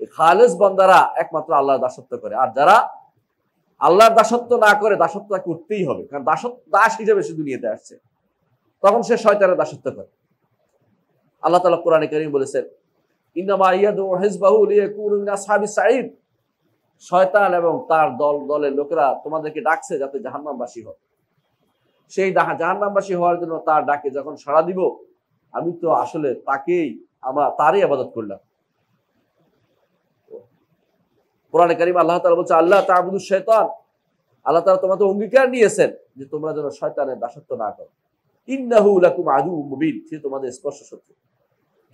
এই খালেস বান্দারা একমাত্র আল্লাহর দাসত্ব করে, আর যারা আল্লাহর দাসত্ব না করে, দাসত্ব করতেই হবে, কারণ দাস হিসেবে সে দুনিয়াতে আসছে, তখন সে শয়তানের দাসত্ব করে। আল্লাহ তাআলা কোরআনে কারীমে বলেছেন, ইন্নামা ইয়াদউ হিজবাহু লিয়াকুনু মিন আসহাবিস সাঈদ, শয়তান এবং তার দলের লোকেরা তোমাদেরকে ডাকছে যাতে জাহান্নামবাসী হয়। সেই জাহান্নামবাসী হওয়ার জন্য তার ডাকে যখন সাড়া দিব, আমি তো আসলে তারই ইবাদত করলাম। কোরআনে কারীমে আল্লাহ তাআলা বলছে, আল্লাহ তা'বুদুশ শাইতান, আল্লাহ তাআলা তোমাদের অঙ্গীকার নিয়েছেন যে তোমরা যেন শয়তানের দাসত্ব না করো। ইন্নাহু লাকুম আদুউম মুবিন, সে তোমাদের স্পষ্ট শত্রু।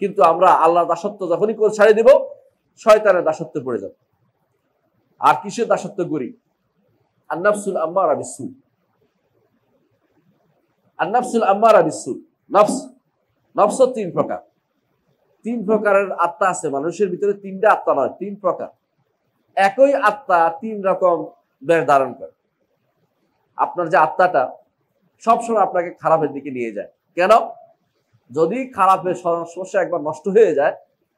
কিন্তু আমরা আল্লাহর দাসত্ব যখনই ছেড়ে দেব, শয়তানের দাসত্বে পড়ে যাব। আর কিসের দাসত্ব করি? আন-নাফসুল আম্মারা বিসসু। আন-নাফসুল আম্মারা বিসসু। নফস তিন প্রকার। তিন প্রকারের আত্মা আছে মানুষের ভিতরে। তিনটা আত্মা নয়, তিন প্রকার। একই আত্মা তিন রকম বেশ ধারণ করে। আপনার যে আত্মাটা সবসময় আপনাকে খারাপের দিকে নিয়ে যায়। কেন? যদি খারাপের সমস্যা একবার নষ্ট হয়ে যায়,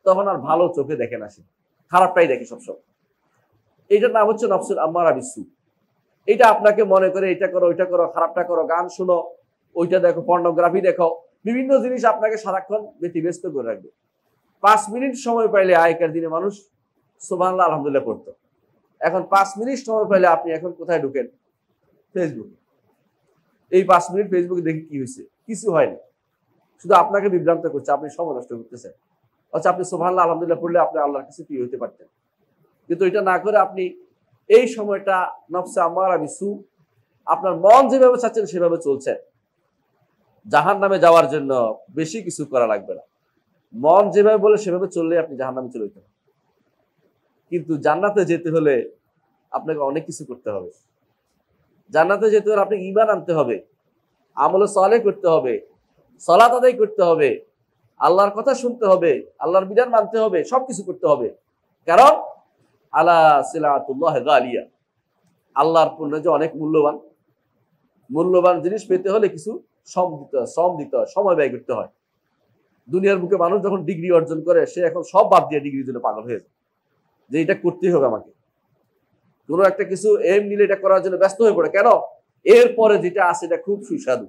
তখন আর ভালো চোখে দেখে না, সে খারাপটাই দেখে সবসময়। এইটার নাম হচ্ছে নফসুল আম্মারা বিসসু। এটা আপনাকে মনে করে এটা করো, ওইটা করো, খারাপটা করো, গান শুনো, ওইটা দেখো, পর্নোগ্রাফি দেখো, বিভিন্ন জিনিস আপনাকে সারাক্ষণ ব্যতিব্যস্ত করে রাখবে। 5 মিনিট সময় পাইলে আগেকার দিনে মানুষ সুবহানাল্লাহ আলহামদুলিল্লাহ পড়তো। এখন 5 মিনিট সময় পাইলে আপনি এখন কোথায় ঢুকেন? ফেসবুকে। এই 5 মিনিট ফেসবুকে দেখে কি হয়েছে? কিছু হয়নি, শুধু আপনাকে বিভ্রান্ত করছে, আপনি সময় নষ্ট করতেছেন। আচ্ছা, আপনি সুবহানাল্লাহ আলহামদুলিল্লাহ পড়লে আপনি আল্লাহর কাছে প্রিয় হতে পারতেন, কিন্তু এটা না করে আপনি এই সময়টা নফসে আম্মারা বিসসু, আপনার মন যেভাবে চাচ্ছেন সেভাবে চলছে। জাহান্নামে যাওয়ার জন্য বেশি কিছু করা লাগবে না, মন যেভাবে বলে সেভাবে চললে আপনি জাহান্নামে চলে যেতে পারেন। কিন্তু জান্নাতে যেতে হলে আপনাকে অনেক কিছু করতে হবে। জান্নাতে যেতে হলে আপনাকে ঈমান আনতে হবে, আমল সালেহ করতে হবে, সালাত আদায় করতে হবে, আল্লাহর কথা শুনতে হবে, আল্লাহর বিধান মানতে হবে, সবকিছু করতে হবে। কারণ আলা সিলাতুল্লাহ গালিয়া, আল্লাহর পণ্য যে অনেক মূল্যবান। মূল্যবান জিনিস পেতে হলে কিছু শ্রম দিতে হয়, সময় ব্যয় করতে হয়। দুনিয়ার বুকে মানুষ যখন ডিগ্রি অর্জন করে, সে এখন সব বাদ দিয়ে ডিগ্রির জন্য পাগল হয়ে যায়, যে এটা করতেই হবে আমাকে। কোনো একটা কিছু এম নিলে এটা করার জন্য ব্যস্ত হয়ে পড়ে। কেন? এরপরে যেটা আছে এটা খুব সুস্বাদু।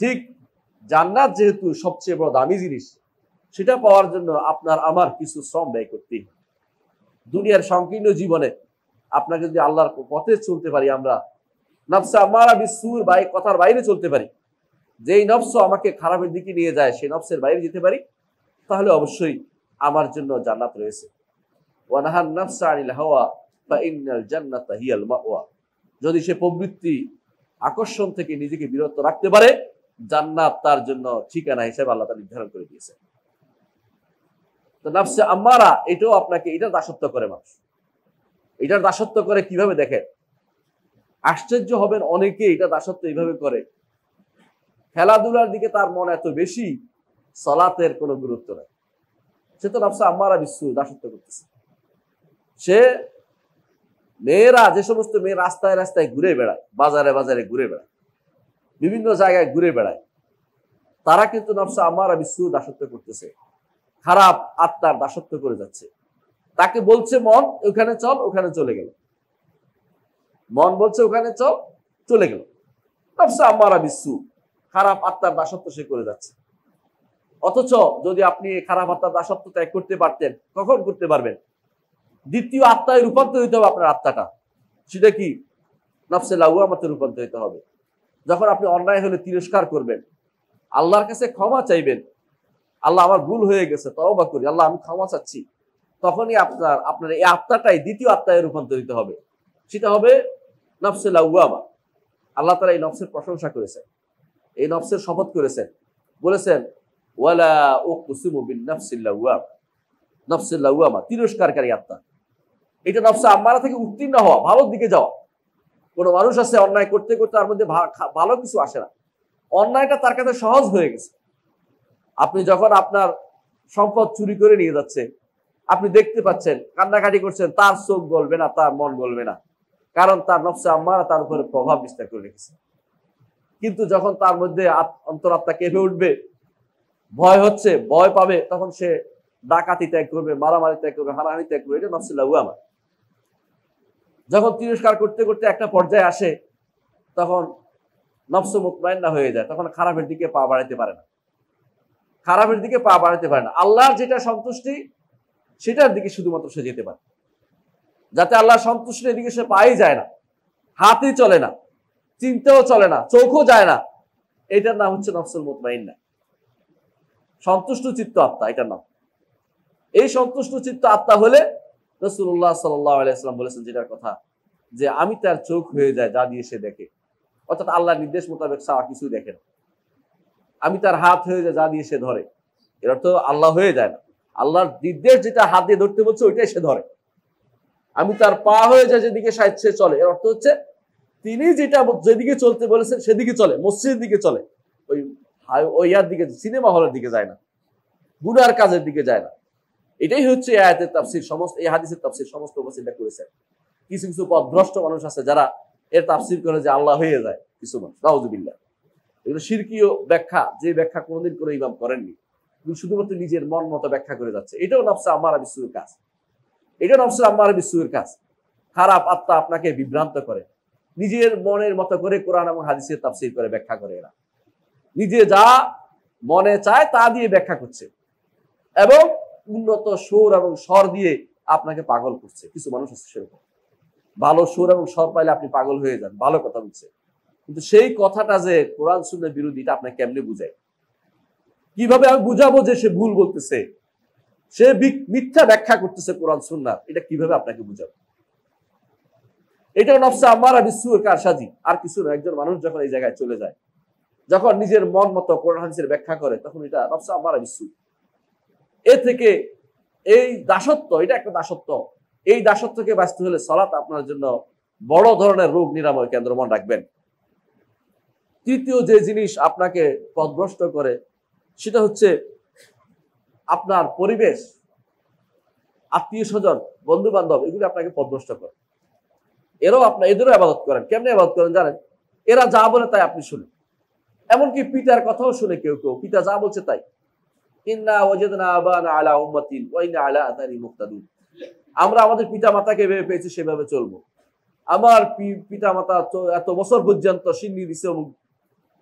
ঠিক জান্নাত যেহেতু সবচেয়ে বড় দামি জিনিস, সেটা পাওয়ার জন্য আপনার আমার কিছু শ্রম ব্যয় করতেই। দুনিয়ার সংকীর্ণ জীবনে আপনাকে যদি আল্লাহর পথে চলতে পারি, আমরা নফসে আম্মারা বিসসুর কথার বাইরে চলতে পারি, যেই নফস আমাকে খারাপের দিকে নিয়ে যায়, সেই নফসের বাইরে যেতে পারি, তাহলে অবশ্যই আমার জন্য জান্নাত রয়েছে। ওয়া নাহান নাফসা আনিল হাওয়া ফা ইন্নাল জান্নাতা হিয়াল মাওয়া। যদি সে প্রবৃত্তি, আকর্ষণ থেকে নিজেকে বিরত রাখতে পারে, জান্নাত তার জন্য ঠিকানা হিসেবে আল্লাহ তাআলা নির্ধারণ করে দিয়েছে। তো নফসে আম্মারা এটাও আপনাকে, এটার দাসত্ব করে মানুষ। এটার দাসত্ব করে কিভাবে দেখেন? আশ্চর্য হবেন, অনেকে এটা দাসত্ব এইভাবে করে, খেলাধুলার দিকে তার মন এত বেশি, সালাতের কোনো গুরুত্ব নাই। সে তো নফসে আম্মারা বিসসু দাসত্ব করতেছে। সে মেয়েরা, যে সমস্ত মেয়ে রাস্তায় রাস্তায় ঘুরে বেড়ায়, বাজারে বাজারে ঘুরে বেড়ায়, বিভিন্ন জায়গায় ঘুরে বেড়ায়, তারা কিন্তু নফসে আম্মারা বিসসু দাসত্ব করতেছে, খারাপ আত্মার দাসত্ব করে যাচ্ছে। তাকে বলছে মন ওখানে চল, ওখানে চলে গেল। মন বলছে ওখানে চল, চলে গেল। নফসে আম্মারা বিসসু, খারাপ আত্মার দাসত্ব সে করে যাচ্ছে। অথচ যদি আপনি খারাপ আত্মার দাসত্ব ত্যাগ করতে পারতেন, কখন করতে পারবেন? দ্বিতীয় আত্মায় রূপান্তরিত হবে আপনার আত্মাটা। সেটা কি? নফসে লাওয়ামাতে রূপান্তরিত হবে। যখন আপনি অন্যায় হলে তিরস্কার করবেন, আল্লাহর কাছে ক্ষমা চাইবেন, আল্লাহ আমার ভুল হয়ে গেছে, তওবা করি, আল্লাহ আমি ক্ষমা চাচ্ছি, তখনই আপনার এই আত্মাটাই দ্বিতীয় আত্মায় রূপান্তরিত হবে। সেটা হবে নফসে লাওয়ামা। আল্লাহ তাআলা এই নফসের প্রশংসা করেছেন, এই নফসের শপথ করেছেন, বলেছেন ওয়ালা উকসিমু বিন নফসিল লাওয়ামা। নফসিল লাওয়ামা তিরস্কারকারী আত্মা। এটা নফসে আম্মারা থেকে উত্তীর্ণ হওয়া, ভালোর দিকে যাওয়া। কোনো মানুষ আছে অন্যায় করতে করতে তার মধ্যে ভালো কিছু আসে না, অন্যায়টা তার কাছে সহজ হয়ে গেছে। আপনি যখন আপনার সম্পদ চুরি করে নিয়ে যাচ্ছে, আপনি দেখতে পাচ্ছেন, কান্নাকাটি করছেন, তার চোখ গলবে না, তার মন গলবে না, কারণ তার নফসে আম্মারা তার উপরে প্রভাব বিস্তার করে রেখেছে। কিন্তু যখন তার মধ্যে অন্তরাত্মা কেঁপে উঠবে, ভয় হচ্ছে, ভয় পাবে, তখন সে ডাকাতি ত্যাগ করবে, মারামারি ত্যাগ করবে, হানাহানি ত্যাগ করবে। এটা নফসে লাওয়ামা। যখন তিরস্কার করতে করতে একটা পর্যায়ে আসে, তখন নফসে মুতমাইন্না হয়ে যায়, তখন খারাপের দিকে পা বাড়াতে পারে না, খারাপের দিকে পা বাড়াতে পারে না। আল্লাহর যেটা সন্তুষ্টি, সেটার দিকে শুধুমাত্র সে যেতে পারে। যাতে আল্লাহ সন্তুষ্টির এদিকে সে পাই যায় না, হাতই চলে না, চিন্তাও চলে না, চোখও যায় না। এটার নাম হচ্ছে নফসুল মুতমাইন্না, সন্তুষ্ট চিত্ত আত্মা, এটার নাম। এই সন্তুষ্ট চিত্ত আত্মা হলে রাসূলুল্লাহ সাল্লাল্লাহু আলাইহি ওয়াসাল্লাম বলেছেন যেটার কথা, যে আমি তার চোখ হয়ে যায় যা দিয়ে সে দেখে, অর্থাৎ আল্লাহর নির্দেশ মোতাবেক ছাড়া কিছু দেখে না। আমি তার হাত হয়ে যায় যা দিয়ে সে ধরে, এর অর্থ আল্লাহ হয়ে যায় না, আল্লাহর নির্দেশ যেটা হাত দিয়ে ধরতে বলছে ওইটাই সে ধরে। আমি তার পা হয়ে যায় যেদিকে সে চলে, এর অর্থ হচ্ছে তিনি যেটা যেদিকে চলতে বলেছেন সেদিকে চলে, মসজিদের দিকে চলে, ওই ইয়ার দিকে, সিনেমা হলের দিকে যায় না, গুনার কাজের দিকে যায় না। এটাই হচ্ছে এই আয়াতের তাফসীর, সমস্ত এই হাদিসের তাফসীর সমস্ত মুফাসসিররা করেছেন। কিছু কিছু পথভ্রষ্ট মানুষ আছে যারা এর তাফসীর করে যে আল্লাহ হয়ে যায় কিছু মানুষ, নাউযুবিল্লাহ। এগুলো শিরকীয় ব্যাখ্যা, যে ব্যাখ্যা কোনোদিন কোনো ইমাম করেননি, শুধুমাত্র নিজের মন মতো ব্যাখ্যা করে যাচ্ছে। এটাও নফসে আম্মারা বিসুর কাজ, এটা নফসে আম্মারা বিসুর কাজ। খারাপ আত্মা আপনাকে বিভ্রান্ত করে, নিজের মনের মতো করে কোরআন এবং হাদিসের তাফসীর করে ব্যাখ্যা করে। এরা নিজে যা মনে চায় তা দিয়ে ব্যাখ্যা করছে এবং উন্নত সুর এবং স্বর দিয়ে আপনাকে পাগল করছে। কিছু মানুষ আছে সেরকম, ভালো সুর এবং স্বর পাইলে আপনি পাগল হয়ে যান, ভালো কথা বলছে, কিন্তু সেই কথাটা যে কোরআন সুন্নাহর বিরোধী, এটা আপনাকে কেমনে বুঝায়? কিভাবে আমি বুঝাবো যে সে ভুল বলতেছে, সে মিথ্যা ব্যাখ্যা করতেছে কোরআন সুন্নাহর, এটা কিভাবে আপনাকে বুঝাবো? এটা নফসে আম্মারা বিসুর কারসাজি, আর কিছু না। একজন মানুষ যখন এই জায়গায় চলে যায়, যখন নিজের মন মতো কোরআন হাদিসের ব্যাখ্যা করে, তখন এটা নফসে আম্মারা বিসুর। এ থেকে এই দাসত্ব, এটা একটা দাসত্ব। এই দাসত্বকে বাঁচতে হলে সালাত আপনার জন্য বড় ধরনের রোগ নিরাময় কেন্দ্র, মনে রাখবেন। তৃতীয় যে জিনিস আপনাকে পথভ্রষ্ট করে সেটা হচ্ছে আপনার পরিবেশ, আত্মীয় স্বজন, বন্ধু বান্ধব, এগুলো আপনাকে পথভ্রষ্ট করে। এদেরও ইবাদত করেন। কেমনে ইবাদত করেন জানেন? এরা যা বলে তাই আপনি শুনেন। এমনকি পিতার কথাও শুনে কেউ কেউ, পিতা যা বলছে তাই। ইন্না ওয়াজাদনা আবানা আলা উম্মাতিন ওয়া ইন্না আলা আতারি মুক্তাদুন। আমরা আমাদের পিতা মাতাকে ভেবে পেয়েছি, সেভাবে চলবো। আমার পিতা মাতা এত বছর পর্যন্ত সিন্নি দিছে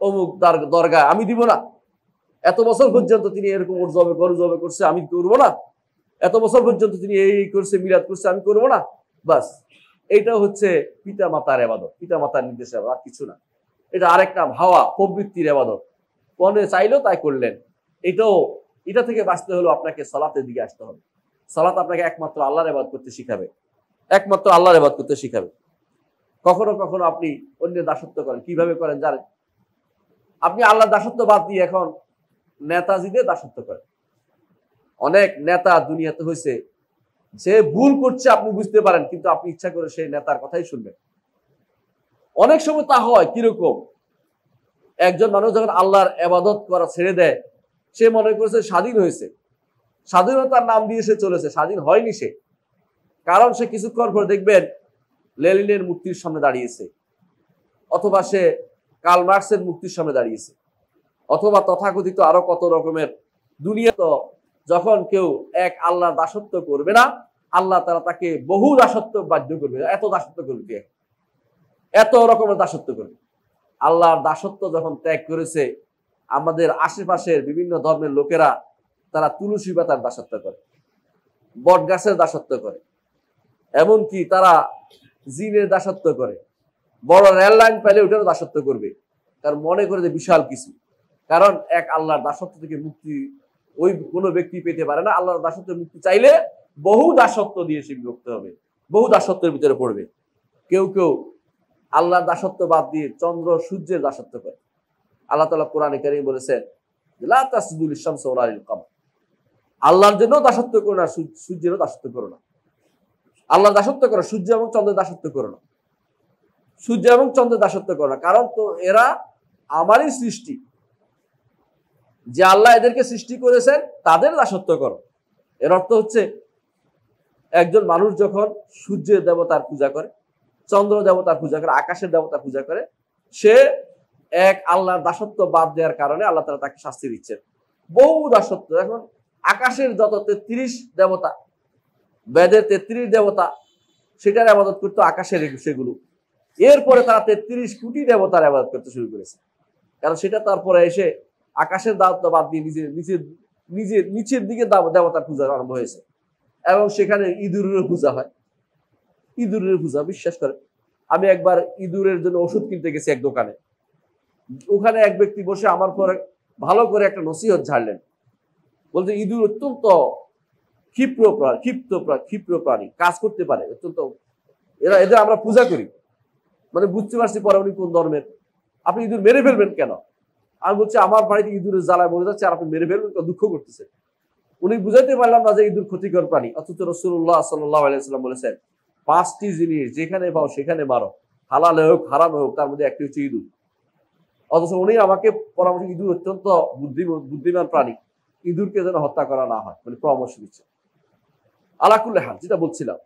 অমুক দরগায়, আমি দিব না। এত বছর পর্যন্ত তিনি এরকম ওর জবে গরু জবে করছে, আমি করবো না। এত বছর পর্যন্ত তিনি এই করছে, মিলাদ করছে, আমি করবো না। বাস, এইটা হচ্ছে পিতা মাতার ইবাদত, পিতা মাতার নির্দেশে, আর কিছু না। এটা আরেকটা ভাওয়া প্রবৃত্তির ইবাদত, মনে চাইলো তাই করলেন। এটা থেকে বাঁচতে হলো আপনাকে সালাতের দিকে আসতে হবে। সালাত আপনাকে একমাত্র আল্লাহর ইবাদত করতে শিখাবে, একমাত্র আল্লাহর ইবাদত করতে শিখাবে। কখনো কখনো আপনি অন্যের দাসত্ব করেন। কিভাবে করেন জানেন? আপনি আল্লাহর দাসত্ব বাদ দিয়ে এখন নেতাজিদের দাসত্ব করেন। অনেক নেতা দুনিয়াতে হয়েছে, সে ভুল করছে আপনি বুঝতে পারেন, কিন্তু আপনি ইচ্ছা করে সেই নেতার কথাই শুনবেন। অনেক সময় তা হয় কিরকম, একজন মানুষ যখন আল্লাহর ইবাদত করা ছেড়ে দেয়, সে মনে করছে স্বাধীন হয়েছে, স্বাধীনতার নাম দিয়ে সে চলেছে। স্বাধীন হয়নি সে, কারণ সে কিছুক্ষণ পর দেখবেন লেনিনের মূর্তির সামনে দাঁড়িয়েছে, অথবা সে কার্ল মার্কসের মূর্তির সামনে দাঁড়িয়েছে, অথবা তথাকথিত আরো কত রকমের দুনিয়া। তো যখন কেউ এক আল্লাহর দাসত্ব করবে না, আল্লাহ তাআলা তাকে বহু দাসত্ব বাধ্য করবে। এত দাসত্ব করবে, এত রকমের দাসত্ব করবে। আল্লাহর দাসত্ব যখন ত্যাগ করেছে, আমাদের আশেপাশের বিভিন্ন ধর্মের লোকেরা তারা তুলসী পাতার দাসত্ব করে, বট গাছের দাসত্ব করে, এমনকি তারা জিনের দাসত্ব করে। বড় রেল লাইন পাইলে ওটারও দাসত্ব করবে, তার মনে করে যে বিশাল কিছু। কারণ এক আল্লাহর দাসত্ব থেকে মুক্তি ওই কোনো ব্যক্তি পেতে পারে না। আল্লাহর দাসত্ব মুক্তি চাইলে বহু দাসত্ব দিয়ে সে বিভক্ত হবে, বহু দাসত্বের ভিতরে পড়বে। কেউ কেউ আল্লাহর দাসত্ব বাদ দিয়ে চন্দ্র সূর্যের দাসত্ব করে। আল্লাহ তাআলা কোরআনে কারীমে বলেছেন, লা তাসজুদু লিশ-শামসি ওয়া লা লিল-কমর। আল্লাহর জন্য দাসত্ব করো না, সূর্যেরও দাসত্ব করো না। আল্লাহর দাসত্ব করো, সূর্য এবং চন্দ্রের দাসত্ব করো না। সূর্য এবং চন্দ্রের দাসত্ব করো না, কারণ তো এরা আমারই সৃষ্টি। যে আল্লাহ এদেরকে সৃষ্টি করেছেন তাদের দাসত্ব করো। এর অর্থ হচ্ছে একজন মানুষ যখন সূর্যের দেবতার পূজা করে, চন্দ্র দেবতার পূজা করে, আকাশের দেবতার পূজা করে, সে এক আল্লাহর দাসত্ব বাদ দেওয়ার কারণে আল্লাহ তাআলা তাকে শাস্তি দিচ্ছেন। বহু দাসত্ব। এখন আকাশের যত 33 দেবতা, বেদের 33 দেবতা, সেটার ইবাদত করতো আকাশের সেগুলো। এরপরে তারা 33 কোটি দেবতার ইবাদত করতে শুরু করেছে, কারণ সেটা তারপরে এসে আকাশের দাওয়াত বাদ দিয়ে নিচের দিকে দেবতার পূজা আরম্ভ হয়েছে। এবং সেখানে ইঁদুরের পূজা হয়, ইঁদুরের পূজা। বিশ্বাস করেন, আমি একবার ইঁদুরের জন্য ওষুধ কিনতে গেছি এক দোকানে। ওখানে এক ব্যক্তি বসে আমার পরে ভালো করে একটা নসিহত ঝাড়লেন। বলতে ইঁদুর অত্যন্ত ক্ষিপ্র প্রাণী, কাজ করতে পারে অত্যন্ত। এদের আমরা পূজা করি, মানে বুঝতে পারছি পরে উনি কোন ধর্মের। আপনি ইঁদুর মেরে ফেলবেন কেন? আমি বলছি আমার বাড়িতে ইঁদুরের জ্বালায় মরে যাচ্ছে, আর আপনি মেরে ফেলবেন, দুঃখ করতেছে। উনি বুঝাইতে পারলাম না যে ইঁদুর ক্ষতিকর প্রাণী, অথচ রাসূলুল্লাহ সাল্লাল্লাহু আলাইহি ওয়াসাল্লাম বলেছেন 5টি জিনিস যেখানে পাও সেখানে মারো, হালাল হোক হারাম হোক, তার মধ্যে একটি হচ্ছে ইঁদুর। অথচ উনি আমাকে পরামর্শ, ইঁদুর অত্যন্ত বুদ্ধিমান প্রাণী, ইঁদুরকে যেন হত্যা করা না হয়, মানে পরামর্শ দিচ্ছে। আলা কুল্লি হাল, যেটা বলছিলাম,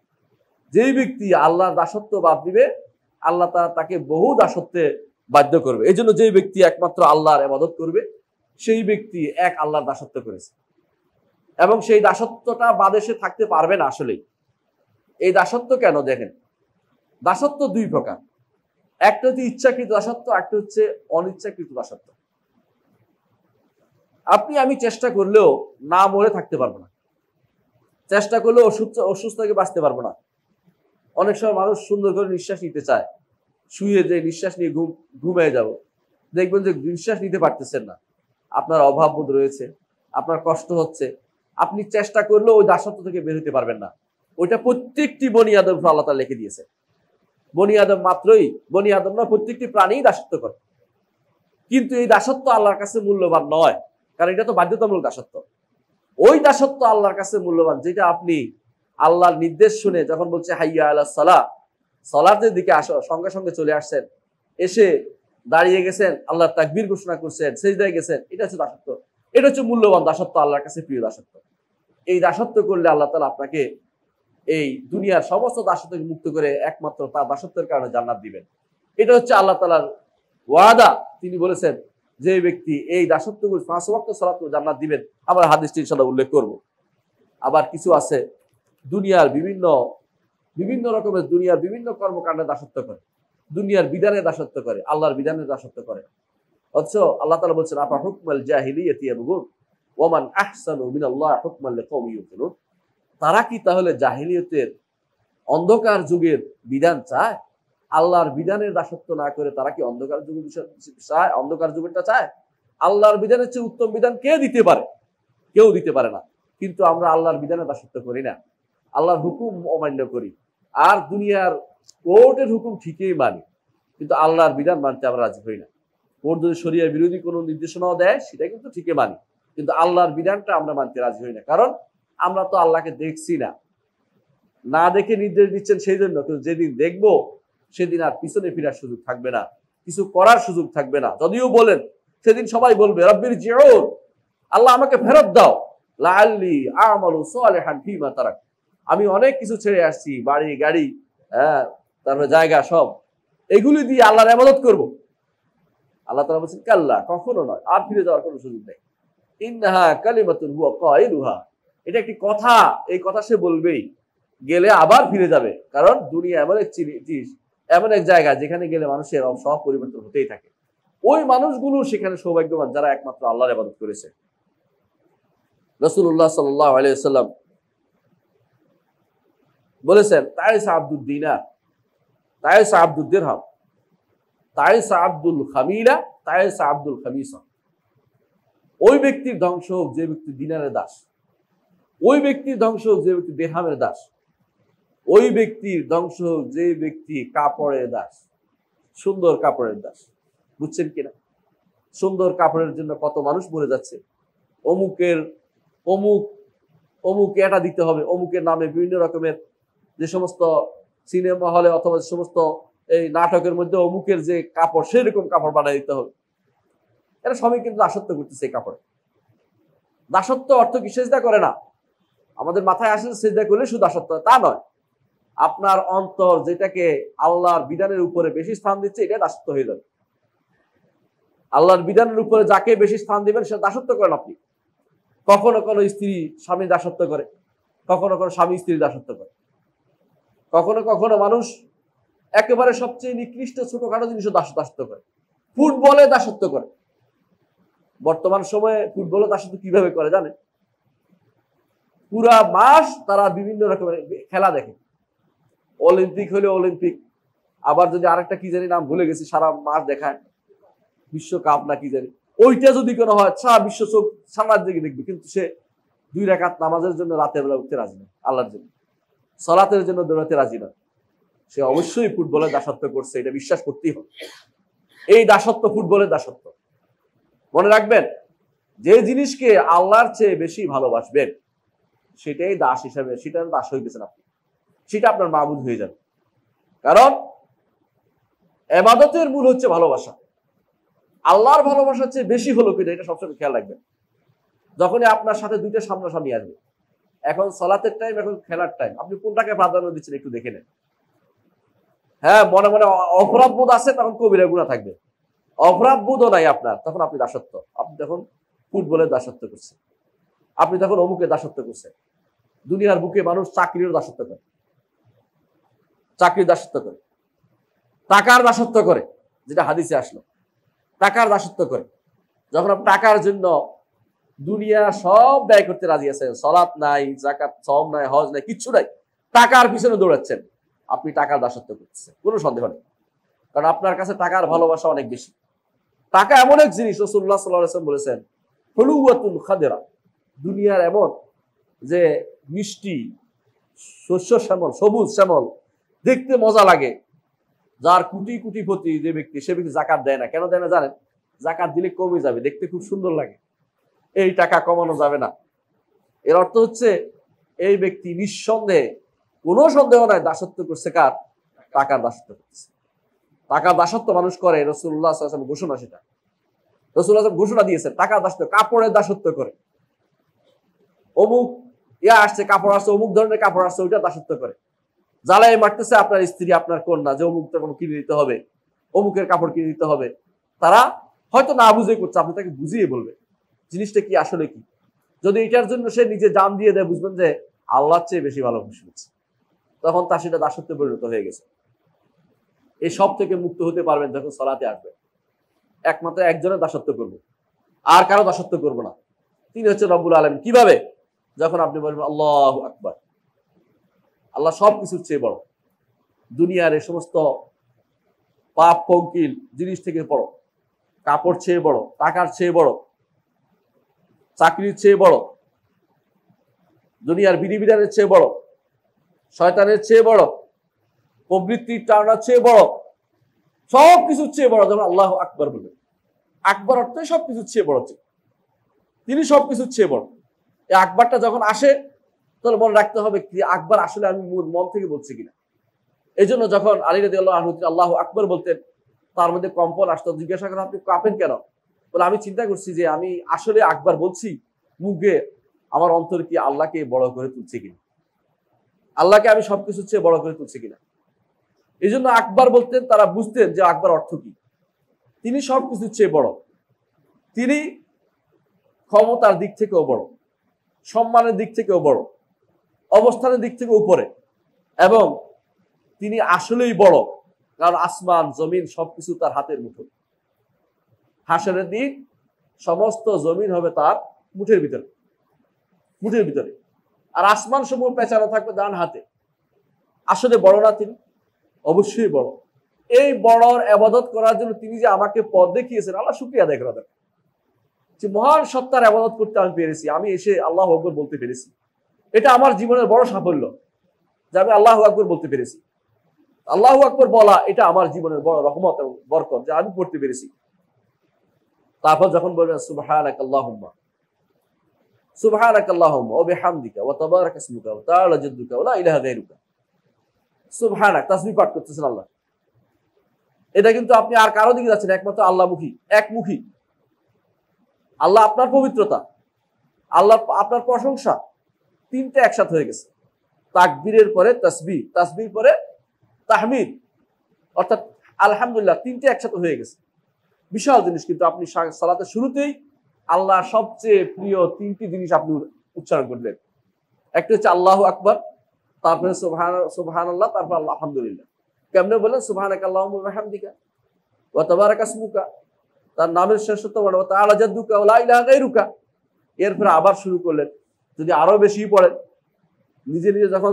যেই ব্যক্তি আল্লাহর দাসত্ব বাদ দিবে, আল্লাহ তাকে বহু দাসত্বে বাধ্য করবে। এই জন্য যেই ব্যক্তি একমাত্র আল্লাহর ইবাদত করবে, সেই ব্যক্তি এক আল্লাহর দাসত্ব করেছে, এবং সেই দাসত্বটা বাদে সে থাকতে পারবে না। আসলেই এই দাসত্ব কেন দেখেন, দাসত্ব দুই প্রকার, একটা হচ্ছে ইচ্ছাকৃত দাসত্ব, একটা হচ্ছে অনিচ্ছাকৃত দাসত্ব। আপনি আমি চেষ্টা করলেও না মরে থাকতে পারবো না, চেষ্টা করলেও অসুস্থ থেকে বাঁচতে পারবো না। অনেক সময় মানুষ সুন্দর করে নিঃশ্বাস নিতে চায়, শুয়ে যে নিঃশ্বাস নিয়ে ঘুমিয়ে যাব, দেখবেন যে নিঃশ্বাস নিতে পারতেছেন না, আপনার অভাব বোধ রয়েছে, আপনার কষ্ট হচ্ছে, আপনি চেষ্টা করলেও ওই দাসত্ব থেকে বের হতে পারবেন না। ওইটা প্রত্যেকটি বনি আদম আল্লাহ তাআলা লিখে দিয়েছে। বনি আদম মাত্রই, বনি আদম না, প্রত্যেকটি প্রাণী দাসত্ব করে। কিন্তু এই দাসত্ব আল্লাহর কাছে মূল্যবান নয়, কারণ এটা তো বাধ্যতামূলক দাসত্ব। ওই দাসত্ব আল্লাহর কাছে মূল্যবান যেটা আপনি আল্লাহর নির্দেশ শুনে যখন বলছে হাইয়া আলাস সালাহ, সালাতের দিকে আসো, সঙ্গে সঙ্গে চলে আসছেন, এসে দাঁড়িয়ে গেছেন, আল্লাহর তাকবীর ঘোষণা করছেন, সিজদায় গেছেন, এটা হচ্ছে দাসত্ব। এটা হচ্ছে মূল্যবান দাসত্ব, আল্লাহর কাছে প্রিয় দাসত্ব। এই দাসত্ব করলে আল্লাহ তাআলা আপনাকে এই দুনিয়ার সমস্ত দাসত্ব থেকে মুক্ত করে একমাত্র তার দাসত্বের কারণে জান্নাত দিবেন। এটা হচ্ছে আল্লাহ তাআলার ওয়াদা। তিনি বলেছেন যে ব্যক্তি এই দাসত্ব করে 5 ওয়াক্ত সালাত করে জান্নাত দিবেন। আমরা হাদিসটি ইনশাআল্লাহ উল্লেখ করব। আবার কিছু আছে দুনিয়ার বিভিন্ন রকমের দুনিয়ার বিভিন্ন কর্মকাণ্ডে দাসত্ব করে, দুনিয়ার বিধানে দাসত্ব করে, আল্লাহর বিধানে দাসত্ব করে। অথচ আল্লাহ তাআলা বলছেন আফা হুকমাল জাহিলিয়াতি ইয়াবগুন ওয়া মান আহসানু মিনাল্লাহি হুকমান লিকাওমিন ইউকিনুন। তারা কি তাহলে জাহিলিয়তের অন্ধকার যুগের বিধান চায়? আল্লাহর বিধানের দাসত্ব না করে তারা কি অন্ধকার যুগের চায়? অন্ধকার যুগেরটা চায়? আল্লাহর বিধানের চেয়ে উত্তম বিধান কে দিতে পারে? কেউ দিতে পারে না। কিন্তু আমরা আল্লাহর বিধানের দাসত্ব করি না, আল্লাহর হুকুম অমান্য করি, আর দুনিয়ার কোর্টের হুকুম ঠিকই মানি, কিন্তু আল্লাহর বিধান মানতে আমরা রাজি হই না। কোর্ট যদি শরিয়া বিরোধী কোনো নির্দেশনাও দেয় সেটা কিন্তু ঠিকই মানি, কিন্তু আল্লাহর বিধানটা আমরা মানতে রাজি হই না। কারণ আমরা তো আল্লাহকে দেখছি না, না দেখে নির্দেশ দিচ্ছেন সেই জন্য। কিন্তু যেদিন দেখবো সেদিন আর পিছনে ফেরার সুযোগ থাকবে না, কিছু করার সুযোগ থাকবে না। যদিও বলেন সেদিন সবাই বলবে রব্বির জিউন, আল্লাহ আমাকে ফেরত দাও, লাআল্লি আমালু সালিহান ফীমা তারাক। আমি অনেক কিছু ছেড়ে আসছি, বাড়ি গাড়ি, তারপরে জায়গা, সব এগুলি দিয়ে আল্লাহর ইবাদত করব। আল্লাহ তাআলা বলেছেন কাল্লা, কখনো নয়, আর ফিরে যাওয়ার কোনো সুযোগ নেই। ইন্নাহা কালিমাতুন হুয়া কাইলুহা, এটা একটি কথা, এই কথা সে বলবেই, গেলে আবার ফিরে যাবে। কারণ দুনিয়া এমন এক জিনিস, এমন এক জায়গা যেখানে গেলে মানুষের সব পরিবর্তন হতেই থাকে। ওই মানুষগুলো সেখানে সৌভাগ্যবান যারা একমাত্র আল্লাহর ইবাদত করেছে। রাসূলুল্লাহ সাল্লাল্লাহু আলাইহি ওয়াসাল্লাম বলেছেন তাইসা আব্দুদ দিনার, তাইসা আব্দুদ দিরহাম, তাইসা আব্দুল খামিলা, তাইসা আব্দুল খামিসা। ওই ব্যক্তির ধ্বংস হোক যে ব্যক্তি দিনারের দাস, ওই ব্যক্তির ধ্বংস হোক যে ব্যক্তি দিরহামের দাস, ওই ব্যক্তির ধ্বংস হোক যে ব্যক্তি কাপড়ের দাস, সুন্দর কাপড়ের দাস। বুঝছেন কিনা? সুন্দর কাপড়ের জন্য কত মানুষ মরে যাচ্ছে। অমুক এটা দিতে হবে, অমুকের নামে বিভিন্ন রকমের যে সমস্ত সিনেমা হলে অথবা যে সমস্ত এই নাটকের মধ্যে অমুকের যে কাপড়, সেরকম কাপড় বানিয়ে দিতে হবে। এরা সবাই কিন্তু দাসত্ব করতেছে এই কাপড়ে। দাসত্ব অর্থ কি সেজদা করে না? আমাদের মাথায় আসে সেজদা করলে শুধু দাসত্ব, তা নয়। আপনার অন্তর যেটাকে আল্লাহর বিধানের উপরে বেশি স্থান দিচ্ছে, এটা দাসত্ব হয়ে যাবে। আল্লাহর বিধানের উপরে যাকে বেশি স্থান দিবেন সে দাসত্ব করেন আপনি। কখনো কোনো স্ত্রী স্বামী দাসত্ব করে, কখনো কোনো স্বামী স্ত্রী দাসত্ব করে, কখনো কখনো মানুষ একেবারে সবচেয়ে নিকৃষ্ট ছোটখাটো জিনিসও দাসত্ব করে। ফুটবলে দাসত্ব করে। বর্তমান সময়ে ফুটবলে দাসত্ব কিভাবে করে জানেন? পুরা মাস তারা বিভিন্ন রকমের খেলা দেখে। অলিম্পিক হলে অলিম্পিক, আবার যদি আরেকটা কি জানি নাম ভুলে গেছি, সারা মাস দেখায় বিশ্বকাপ না কি জানি, ওইটা যদি কোনো হয় সারা বিশ্ব চোখ সারার দিকে দেখবে, কিন্তু সে 2 রাকাত নামাজের জন্য রাতের বেলা উঠতে রাজি না, আল্লাহর জন্য সালাতের জন্য দৌড়াতে রাজি না। সে অবশ্যই ফুটবলের দাসত্ব করছে, এটা বিশ্বাস করতেই হবে। এই দাসত্ব ফুটবলের দাসত্ব। মনে রাখবেন, যে জিনিসকে আল্লাহর চেয়ে বেশি ভালোবাসবেন সেটাই দাস হিসাবে, সেটার দাস হইতেছেন আপনি, সেটা আপনার মাবুদ হয়ে যাবে। কারণ ইবাদতের মূল হচ্ছে ভালোবাসা। আল্লাহর ভালোবাসার চেয়ে বেশি হলো কিনা এটা সবসময় খেয়াল রাখবেন। যখনই আপনার সাথে দুইটা সামনাসামনি আসবে, এখন সালাতের টাইম, এখন খেলার টাইম, আপনি কোনটাকে প্রাধান্য দিচ্ছেন একটু দেখে নেন। হ্যাঁ, মনে মনে অপরাধ বোধ আছে, তখন কবিরা গুনাহ থাকবে। অপরাধ বোধও নাই আপনার, তখন আপনি দাসত্ব। আপনি তখন ফুটবলের দাসত্ব করছেন, আপনি তখন অমুকের দাসত্ব করছেন। দুনিয়ার বুকে মানুষ চাকরির দাসত্ব করে, চাকরির দাসত্ব করে, টাকার দাসত্ব করে, যেটা হাদিসে আসলো, টাকার দাসত্ব করে। যখন আপনি টাকার জন্য দুনিয়া সব ব্যয় করতে রাজি আছেন, সালাত নাই, যাকাত, সওম নাই, হজ নাই, কিচ্ছু নাই, টাকার পিছনে দৌড়াচ্ছেন, আপনি টাকার দাসত্ব করতেছেন, কোনো সন্দেহ নেই। কারণ আপনার কাছে টাকার ভালোবাসা অনেক বেশি। টাকা এমন এক জিনিস, রাসূলুল্লাহ সাল্লাল্লাহু আলাইহি ওয়াসাল্লাম বলেছেন, হুলুওয়াতুল খাদিরা, দুনিয়ার এমন যে মিষ্টি, শস্য শ্যামল, সবুজ শ্যামল, দেখতে মজা লাগে, যার কোটি কোটিপতি যে ব্যক্তি, সে ব্যক্তি যাকাত দেয় না। কেন দেয় না জানেন? যাকাত দিলে কমে যাবে, দেখতে খুব সুন্দর লাগে, এই টাকা কমানো যাবে না। এর অর্থ হচ্ছে এই ব্যক্তি নিঃসন্দেহে, কোনো সন্দেহ নাই, দাসত্ব করছে। কার? টাকার দাসত্ব করছে। টাকার দাসত্ব মানুষ করে, রাসূলুল্লাহ সাল্লাল্লাহু আলাইহি ওয়াসাল্লাম ঘোষণা, সেটা রাসূলুল্লাহ ঘোষণা দিয়েছেন। টাকার দাসত্ব, কাপড়ের দাসত্ব করে, অমুক আসছে কাপড় আসছে, অমুক ধরনের কাপড় আসছে, ওইটা দাসত্ব করে। জ্বালাই মারতেছে আপনার স্ত্রী, আপনার কন্যা, যে অমুক কিনে দিতে হবে, অমুকের কাপড় কিনে দিতে হবে। তারা হয়তো না বুঝে করছে, আপনি তাকে বুঝিয়ে বলবেন জিনিসটা কি, আসলে কি। যদি এটার জন্য সে নিজে জান দিয়ে দেয়, বুঝবেন যে আল্লাহর চেয়ে বেশি ভালোবাসা হচ্ছে, তখন তার সেটা দাসত্বে পরিণত হয়ে গেছে। এই সব থেকে মুক্ত হতে পারবেন যখন সালাতে আসবে। একমাত্র একজনের দাসত্ব করব, আর কারো দাসত্ব করব না। তিনি হচ্ছে রব্বুল আলামিন। কিভাবে? যখন আপনি বলবেন আল্লাহু আকবার। আল্লাহ সব কিছুর চেয়ে বড়, দুনিয়ার এই সমস্ত পাপ পঙ্কিল জিনিস থেকে বড়, কাপড় চেয়ে বড়, টাকার চেয়ে বড়, চাকরির চেয়ে বড়, দুনিয়ার বিধিবিধানের চেয়ে বড়, শয়তানের চেয়ে বড়, প্রবৃত্তির টানার চেয়ে বড়, সব কিছুর চেয়ে বড়। যখন আল্লাহু আকবার বলবেন, আকবার অর্থে সব কিছুর চেয়ে বড়, তিনি সব কিছুর চেয়ে বড়। এই আকবারটা যখন আসে, তাহলে মনে রাখতে হবে কি আকবার আসলে আমি মন থেকে বলছি কিনা। এই জন্য যখন আলী রাদিয়াল্লাহু আনহু আল্লাহু আকবার বলতেন, তার মধ্যে কম্পন আসতো। জিজ্ঞাসা করেন, আপনি কাঁপেন কেন? বলে, আমি চিন্তা করছি যে আমি আসলে আকবার বলছি মুখে, আমার অন্তর কি আল্লাহকে বড় করে তুলছে কিনা, আল্লাহকে আমি সবকিছুর চেয়ে বড় করে তুলছি কিনা। এই জন্য আকবার বলতেন, তারা বুঝতেন যে আকবার অর্থ কি। তিনি সবকিছুর চেয়ে বড়, তিনি ক্ষমতার দিক থেকেও বড়, সম্মানের দিক থেকেও বড়, অবস্থানের দিক থেকে উপরে, এবং তিনি আসলেই বড়। কারণ আসমান জমিন সবকিছু তার হাতের মুঠো। হাসরের দিন সমস্ত জমিন হবে তার মুঠের ভিতরে, মুঠের ভিতরে। আর আসমান সমূহ পেঁচানো থাকবে ডান হাতে। আসলে বড় না তিনি? অবশ্যই বড়। এই বড়র ইবাদত করার জন্য তিনি যে আমাকে পথ দেখিয়েছেন, আল্লাহ শুকরিয়া আদায় করা দরকার। যে মহান সত্তার ইবাদত করতে আমি পেরেছি, আমি এসে আল্লাহু আকবার বলতে পেরেছি, এটা আমার জীবনের বড় সাফল্য যে আমি আল্লাহু আকবার বলতে পেরেছি। আল্লাহু আকবার বলা এটা আমার জীবনের বড় রহমত এবং বরকত যে আমি পড়তে পেরেছি। তারপর যখন বলবেন সুবহানাকাল্লাহুম্মা, সুবহানাকাল্লাহুম্মা ওয়া বিহামদিকা ওয়া তাবারাকা ইসমুকা ওয়া তাআলা জাদ্দুকা ওয়া লা ইলাহা গায়রুকা। সুবহানাক, তাসবিহ পাঠ করতেছেন আল্লাহ। এটা কিন্তু আপনি আর কারো দিকে যাচ্ছেন, একমাত্র আল্লাহমুখী, একমুখী। আল্লাহ আপনার পবিত্রতা, আল্লাহ আপনার প্রশংসা, তিনটা একসাথে হয়ে গেছে। তাকবীরের পরে তাসবিহ, তাসবিহ পরে তাহমিদ, অর্থাৎ আলহামদুলিল্লাহ, তিনটে একসাথে হয়ে গেছে। বিশাল জিনিস। কিন্তু আপনি সালাতের শুরুতেই আল্লাহ সবচেয়ে প্রিয় তিনটি জিনিস আপনি উচ্চারণ করলেন। একটা হচ্ছে আল্লাহু আকবার, তারপরে সুবহানাল্লাহ, তারপর আলহামদুলিল্লাহ। কেমনে বলেন? সুবহানাকাল্লাহুম্মা ওয়া বিহামদিকা ওয়া তাবারাকা ইসমুকা, তার নামের শ্রেষ্ঠত্ব ওয়া তাআলা জাদ্দুকা ওয়া লা ইলাহা গায়রুকা। এরপরে আবার শুরু করলেন। যদি আরো বেশি পড়েন, নিজে নিজে যখন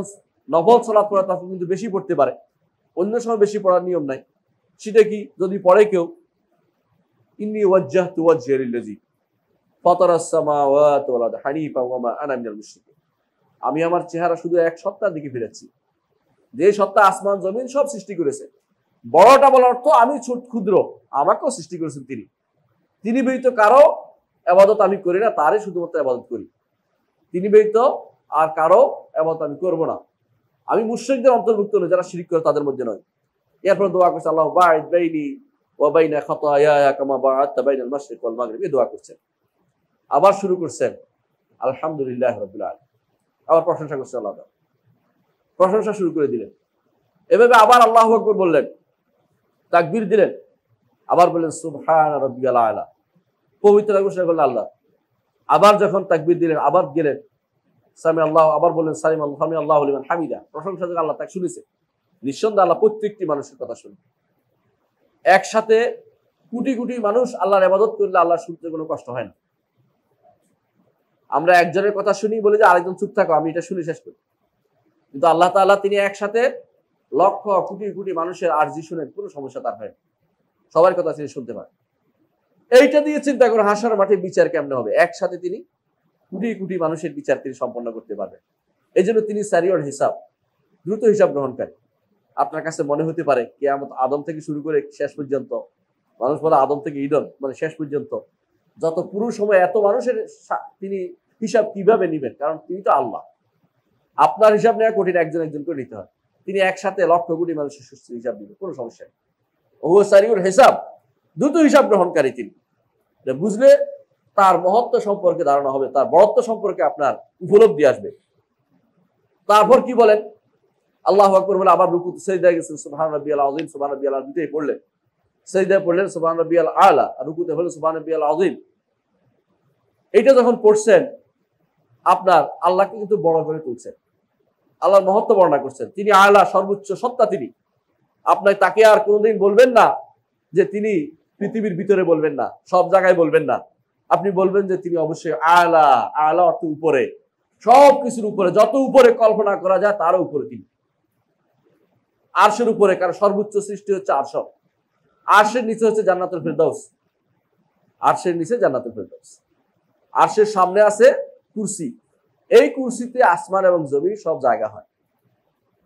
নফল সালাত পড়ে তখন কিন্তু বেশি পড়তে পারে, অন্য সময় বেশি পড়ার নিয়ম নাই। সেটা কি? যদি পড়ে কেউ ইন্নী ওয়াজ্জাহতু ওয়াজহিয়া লিল্লাযী ফাতারাস সামাওয়াতি ওয়াল আরদি হানিফা ওয়া মা আনা মিনাল মুশরিকিন, আমি আমার চেহারা শুধু এক সত্তার দিকে ফিরাচ্ছি, যে সত্তা আসমান জমিন সব সৃষ্টি করেছে। বড়টা বলার অর্থ আমি ছোট ক্ষুদ্র, আমাকেও সৃষ্টি করেছেন তিনি, তিনি ব্যতীত কারো আবাদত আমি করি না, তারই শুধুমাত্র আবাদত করি, তিনি ব্যতীত আর কারো আবাদত আমি করব না। আমি মুশরিকদের অন্তর্ভুক্ত নই, যারা শিরক করে তাদের মধ্যে নয়। এরপর দোয়া করছে আল্লাহ বা'id বাইনি ওয়া বাইনা খাতায়ায়া কামা বা'আদতা বাইনাল মাশরিক ওয়াল মাগরিব, এই দোয়া করছেন। আবার শুরু করছেন আলহামদুলিল্লাহ রাব্বিল আলামিন, আবার প্রশংসা করছেন আল্লাহ, প্রশংসা শুরু করে দিলেন। এভাবে আবার আল্লাহু আকবার বললেন, তাকবীর দিলেন, আবার বললেন সুবহান রাব্বিয়াল আলা, পবিত্র ঘোষণা করলেন আল্লাহ। আবার যখন তাকবীর দিলেন, আবার গেলেন সামি আল্লাহ, আবার বললেন সামি আল্লাহু লিমান হামিদা, প্রশংসা যখন আল্লাহ তাকে শুনেছে। নিঃসন্দেহে আল্লাহ প্রত্যেকটি মানুষের কথা শুনে। একসাথে কোটি কোটি মানুষ আল্লাহর ইবাদত করলে আল্লাহ শুনতে কোনো কষ্ট হয় না। আমরা একজনের কথা শুনি বলে যে আরেকজন চুপ থাকো, আমি এটা শুনে শেষ করি, কিন্তু আল্লাহ তাআলা তিনি একসাথে লক্ষ কোটি কোটি মানুষের আরজি শুনেন, কোনো সমস্যা তার হয় না, সবার কথা তিনি শুনতে পারেন। এইটা দিয়ে চিন্তা করে হাসর মাঠে বিচার কেমনে হবে, একসাথে তিনি কোটি কোটি মানুষের বিচার তিনি সম্পন্ন করতে পারবেন। এই জন্য তিনি সারিয়র হিসাব, দ্রুত হিসাব গ্রহণকারী। আপনার কাছে মনে হতে পারে কিয়ামত আদম থেকে শুরু করে শেষ পর্যন্ত, মানুষ বলে আদম থেকে ঈদন মানে শেষ পর্যন্ত যত পুরো সময় এত মানুষের তিনি হিসাব কিভাবে নিবেন, কারণ তিনি তো আল্লাহ। আপনার হিসাব নেওয়া কঠিন, একজন একজন করে নিতে হয়, তিনি একসাথে লক্ষ কোটি মানুষের সুস্থ হিসাব দিবেন, কোনো সমস্যা নেই। ও সারিয়র হিসাব, দ্রুত হিসাব গ্রহণকারী তিনি। বুঝলে তার মহত্ব সম্পর্কে ধারণা হবে, তার বড়ত্ব সম্পর্কে আপনার উপলব্ধি আসবে। তারপর কি বলেন, আল্লাহু আকবার বলে আবার রুকুতে সিজদায় গেছেন, সুবহান রাব্বিয়াল আযীম, সুবহান রাব্বিয়াল আযীম দুটোই পড়লেন। সিজদায় পড়লেন সুবহান রাব্বিয়াল আলা, আর রুকুতে হলো সুবহান রাব্বিয়াল আযীম। এইটা যখন পড়ছেন, আপনার আল্লাহকে কিন্তু বড় করে তুলছেন, আল্লাহর মহত্ব বর্ণনা করছেন। তিনি আলা, সর্বোচ্চ সত্তা তিনি। আপনার তাকে আর কোনোদিন বলবেন না যে তিনি পৃথিবীর ভিতরে, বলবেন না সব জায়গায়, বলবেন না। আপনি বলবেন যে তিনি অবশ্যই আলা, আলা অর্থ উপরে, সব কিছুর উপরে, যত উপরে কল্পনা করা যায় তারও উপরে তিনি। আরশের উপরে, কারণ সর্বোচ্চ সৃষ্টি হচ্ছে আরশ, আরশের নিচে হচ্ছে জান্নাতুল ফেরদাউস, আরশের নিচে জান্নাতুল ফেরদাউস, আরশের সামনে আছে কুরসি। এই কুরসিতে আসমান এবং জমিন সব জায়গা হয়।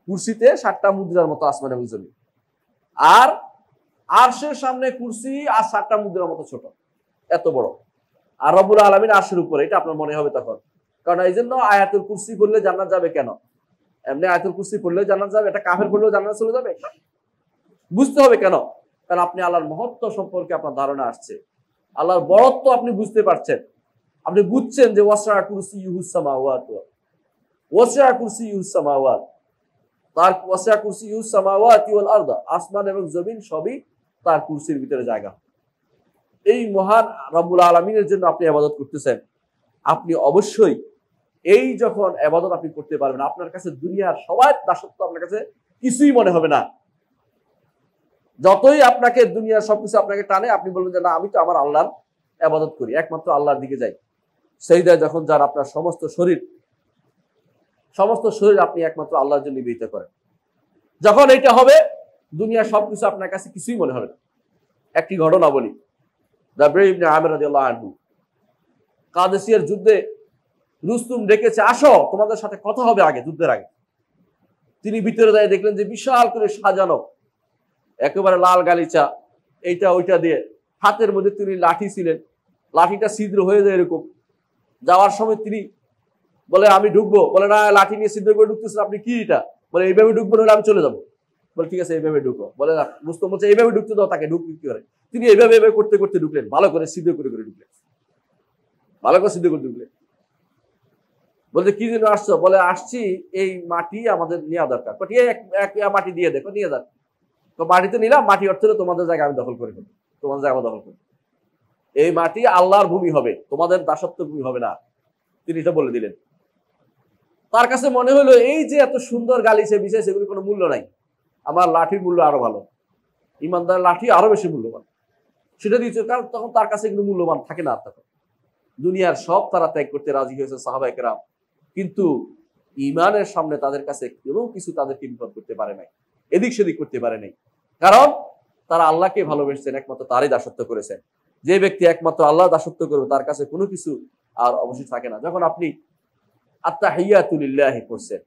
কুরসিতে 7টা মুদ্রার মতো আসমান এবং জমিন, আর আরশের সামনে কুরসি আর 7টা মুদ্রার মতো ছোট, এত বড়। আর রব্বুল আলামিন আরশের উপরে, এটা আপনার মনে হবে তখন। কারণ এই জন্য আয়াতুল কুরসি পড়লে জান্নাত যাবে কেন, এমনি আয়াতুল কুরসি পড়লেও জান্নাত যাবে, এটা কাফের পড়লেও জান্নাত চলে যাবে, বুঝতে হবে কেন, কারণ আপনি আল্লাহর মহত্ব সম্পর্কে আপনার ধারণা আসছে, আল্লাহর বড়ত্ব আপনি বুঝতে পারছেন। আপনি বুঝছেন যে ওয়াসা কুরসিয়ুহুস সামাওয়াত, ওয়াসা কুরসিয়ুহুস সামাওয়াত, তার ওয়াসা কুরসিয়ুহুস সামাওয়াতি ওয়াল আরদ, আসমান এবং জমিন সবই তার কুরসির ভিতরে জায়গা। এই মহান রব্বুল আলামিনের জন্য আপনি ইবাদত করতেছেন, আপনি অবশ্যই এই যখন ইবাদত আপনি করতে পারবেন, আপনার কাছে দুনিয়ার সবার দাসত্ব আপনার কাছে কিছুই মনে হবে না। যতই আপনাকে দুনিয়ার সবকিছু আপনাকে টানে, আপনি বলবেন যে না, আমি তো আমার আল্লাহর ইবাদত করি, একমাত্র আল্লাহর দিকে যাই। সেজদায় যখন যান, আপনার সমস্ত শরীর আপনি একমাত্র আল্লাহর জন্য নিবেদিত করেন। যখন এটা হবে, দুনিয়ার সবকিছু আপনার কাছে কিছুই মনে হবে না। একটি ঘটনা বলি, রাবিঈ ইবনে আমির রাদিয়াল্লাহু আনহু, কাদেসিয়ার যুদ্ধে রুস্তুম ডেকেছে, আসো তোমাদের সাথে কথা হবে আগে, যুদ্ধের আগে। তিনি ভিতরে যায়, দেখলেন যে বিশাল করে সাজানো, একেবারে লাল গালিচা, এইটা ওইটা দিয়ে, হাতের মধ্যে তিনি লাঠি ছিলেন, লাঠিটা ছিদ্র হয়ে যায় এরকম। যাওয়ার সময় তিনি বলে আমি ঢুকবো, বলে না, লাঠি নিয়ে ছিদ্র করে ঢুকতেছেন আপনি, কি এটা? বলে এইভাবে ঢুকবো, নাহলে আমি চলে যাবো। বলে ঠিক আছে, এইভাবে ঢুকো। বলে না, রুস্তম বলছে এইভাবে ঢুকতে দাও তাকে, ঢুকবে কি করে? তিনি এইভাবে এইভাবে করতে করতে ঢুকলেন, ভালো করে ছিদ্র করে করে ঢুকলেন, ভালো করে ছিদ্র করে ঢুকলেন। বলছে কি জন্য আসছো? বলে আসছি এই মাটি আমাদের নেওয়া দরকার। এক মাটি দিয়ে দেখো, নিয়ে যান। তো মাটি তো নিলাম, মাটি অর্থ হলো তোমাদের জায়গা আমি দখল করে দেবো, তোমাদের জায়গা দখল করে, এই মাটি আল্লাহর ভূমি হবে, তোমাদের দাসত্ব ভূমি হবে না। তিনি এটা বলে দিলেন। তার কাছে মনে হলো এই যে এত সুন্দর গালিচে বিছে, সেগুলি কোনো মূল্য নাই, আমার লাঠির মূল্য আরো ভালো, ইমানদার লাঠি আরো বেশি মূল্যবান, সেটা দিয়েছে। কারণ তখন তার কাছে এগুলো মূল্যবান থাকে না। তখন দুনিয়ার সব তারা ত্যাগ করতে রাজি হয়েছে সাহাবায়ে কেরাম, কিন্তু ইমানের সামনে তাদের কাছে কোনো কিছু তাদেরকে বিপদ করতে পারে নাই, এদিক সেদিক করতে পারে নাই। কারণ তারা আল্লাহকে ভালোবেসেছেন, একমাত্র তারই দাসত্ব করেছেন। যে ব্যক্তি একমাত্র আল্লাহ দাসত্ব করবে, তার কাছে কোনো কিছু আর অবশ্যই থাকে না। যখন আপনি আত্তাহিয়াতু লিল্লাহি করছেন,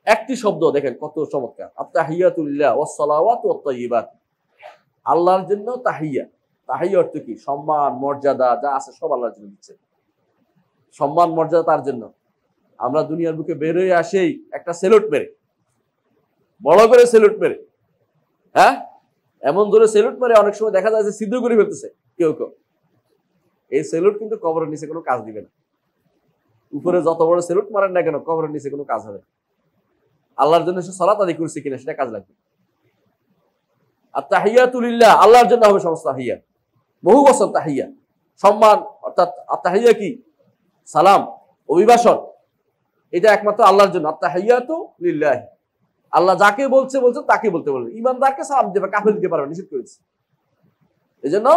একটি শব্দ দেখেন কত চমৎকার, আত্তাহিয়াতু লিল্লাহ ওয়াস সালাওয়াতু ওয়াত তাইয়্যিবাত, আল্লাহর জন্য তাহিয়া, তাহিয়া অর্থ কি? সম্মান মর্যাদা যা আছে সব আল্লাহর জন্য দিচ্ছে। সম্মান মর্যাদা তার জন্য। আমরা দুনিয়ার বুকে বের হয়ে আসেই একটা সেলুট মেরে, বড় করে সেলুট মেরে, হ্যাঁ, এমন ধরে সেলুট মেরে অনেক সময় দেখা যায় যে সিদ্ধ করে ফেলতেছে কেউ কেউ। এই সেলুট কিন্তু কবরের নিচে কোনো কাজ দিবে না। উপরে যত বড় সেলুট মারেন না কেন, কবরের নিচে কোনো কাজ হবে না। আল্লাহর জন্য সে সালাত আদায় করছে কিনা সেটা কাজ লাগবে। আর তাহিয়াতু লিল্লাহ, আল্লাহর জন্য হবে সমস্ত তাহিয়া। বহু বছর তাহিয়া সম্মান, অর্থাৎ তাহিয়া কি? সালাম, অভিবাসন, এটা একমাত্র আল্লাহর জন্য। আত-তাহিয়াতু লিল্লাহ, আল্লাহ যাকে বলছে তাকে বলতে বলবে। ইমানদারকে সালাম দেবে, কাফের দিতে পারবে, নিষেধ করেছে। এই জন্য,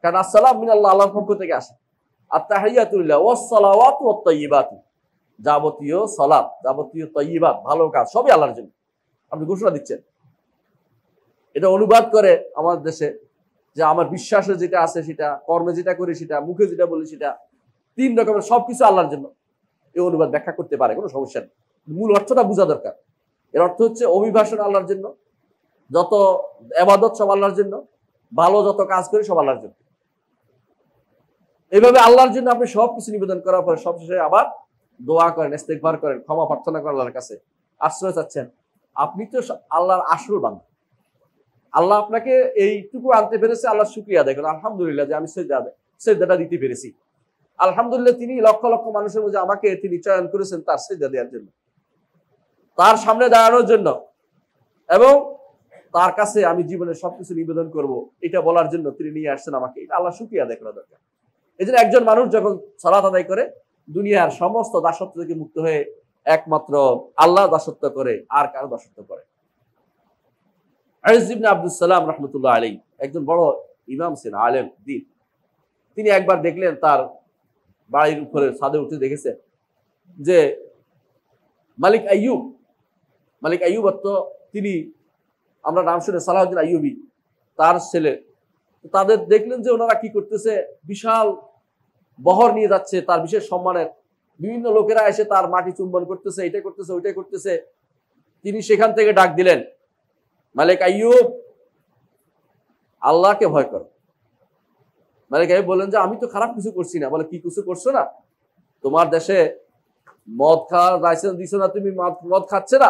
কারণ আসসালাম মিনাল্লাহ, আল্লাহর পক্ষ থেকে আসে। আত-তাহিয়াতু লিল্লাহ ওয়াস সালাওয়াতু ওয়াত তাইয়্যিবাতু, যাবতীয় সালাত, যাবতীয় তাইয়্যিবাত, ভালো কাজ সবই আল্লাহর জন্য। আপনি ঘোষণা দিচ্ছেন। এটা অনুবাদ করে আমাদের দেশে যে আমার বিশ্বাসে যেটা আছে সেটা, কর্মে যেটা করি সেটা, মুখে যেটা বলি সেটা, 3 রকমের সবকিছু আল্লাহর জন্য। এই অনুবাদ ব্যাখ্যা করতে পারে, কোনো সমস্যা নেই। মূল অর্থটা বোঝা দরকার। এর অর্থ হচ্ছে অভিবাসন আল্লাহর জন্য, যত ইবাদত সব আল্লাহর জন্য, ভালো যত কাজ করি সব আল্লাহর জন্য। এইভাবে আল্লাহর জন্য আপনি সবকিছু নিবেদন করার পরে সবশেষে আবার দোয়া করেন, ইস্তেগফার করেন, ক্ষমা প্রার্থনা করেন আল্লাহর কাছে, আশ্রয় চাচ্ছেন। আপনি তো আল্লাহর আসল বান্দা। আল্লাহ আপনাকে এইটুকু আনতে পেরেছে, আল্লাহর শুকরিয়া আদায় করেন। আলহামদুলিল্লাহ যে আমি সেজদাটা দিতে পেরেছি। আলহামদুলিল্লাহ তিনি লক্ষ লক্ষ মানুষের মধ্যে আমাকে তিনি চয়ন করেছেন তার সেজদা দেওয়ার জন্য, তার সামনে দাঁড়ানোর জন্য, এবং তার কাছে আমি জীবনের সবকিছু নিবেদন করব, এটা বলার জন্য তিনি নিয়ে আসছেন আমাকে। এটা আল্লাহ শুকরিয়া আদায় করা দরকার। এই জন্য একজন মানুষ যখন সালাত আদায় করে, দুনিয়ার সমস্ত দাসত্ব থেকে মুক্ত হয়ে একমাত্র আল্লাহ দাসত্ব করে, আর কারো দাসত্ব করে। আইজ ইবনে আব্দুস সালাম রাহমাতুল্লাহ আলাইহি একজন বড় ইমাম ছিলেন, আলেম দ্বীন। তিনি একবার দেখলেন তার বাড়ির উপরে ছাদে উঠে দেখেছেন যে মালিক আইয়ুব তো তিনি, আমরা নাম শুনে সালাহউদ্দিন আইয়ুবী, তার ছেলে। তাদের দেখলেন যে ওনারা কি করতেছে, বিশাল বহর নিয়ে যাচ্ছে তার বিশেষ সম্মানের। বিভিন্ন লোকেরা এসে তার মাটি চুম্বন করতেছে, এটা করতেছে, ওইটাই করতেছে। তিনি সেখান থেকে ডাক দিলেন, মালিক আইয়ুব, আল্লাহকে ভয় করো। মালিক আইয়ুব বললেন যে আমি তো খারাপ কিছু করছি না। বলে, কি কিছু করছো না? তোমার দেশে মদ খাওয়ার লাইসেন্স দিছো না, তুমি মদ খাচ্ছে না?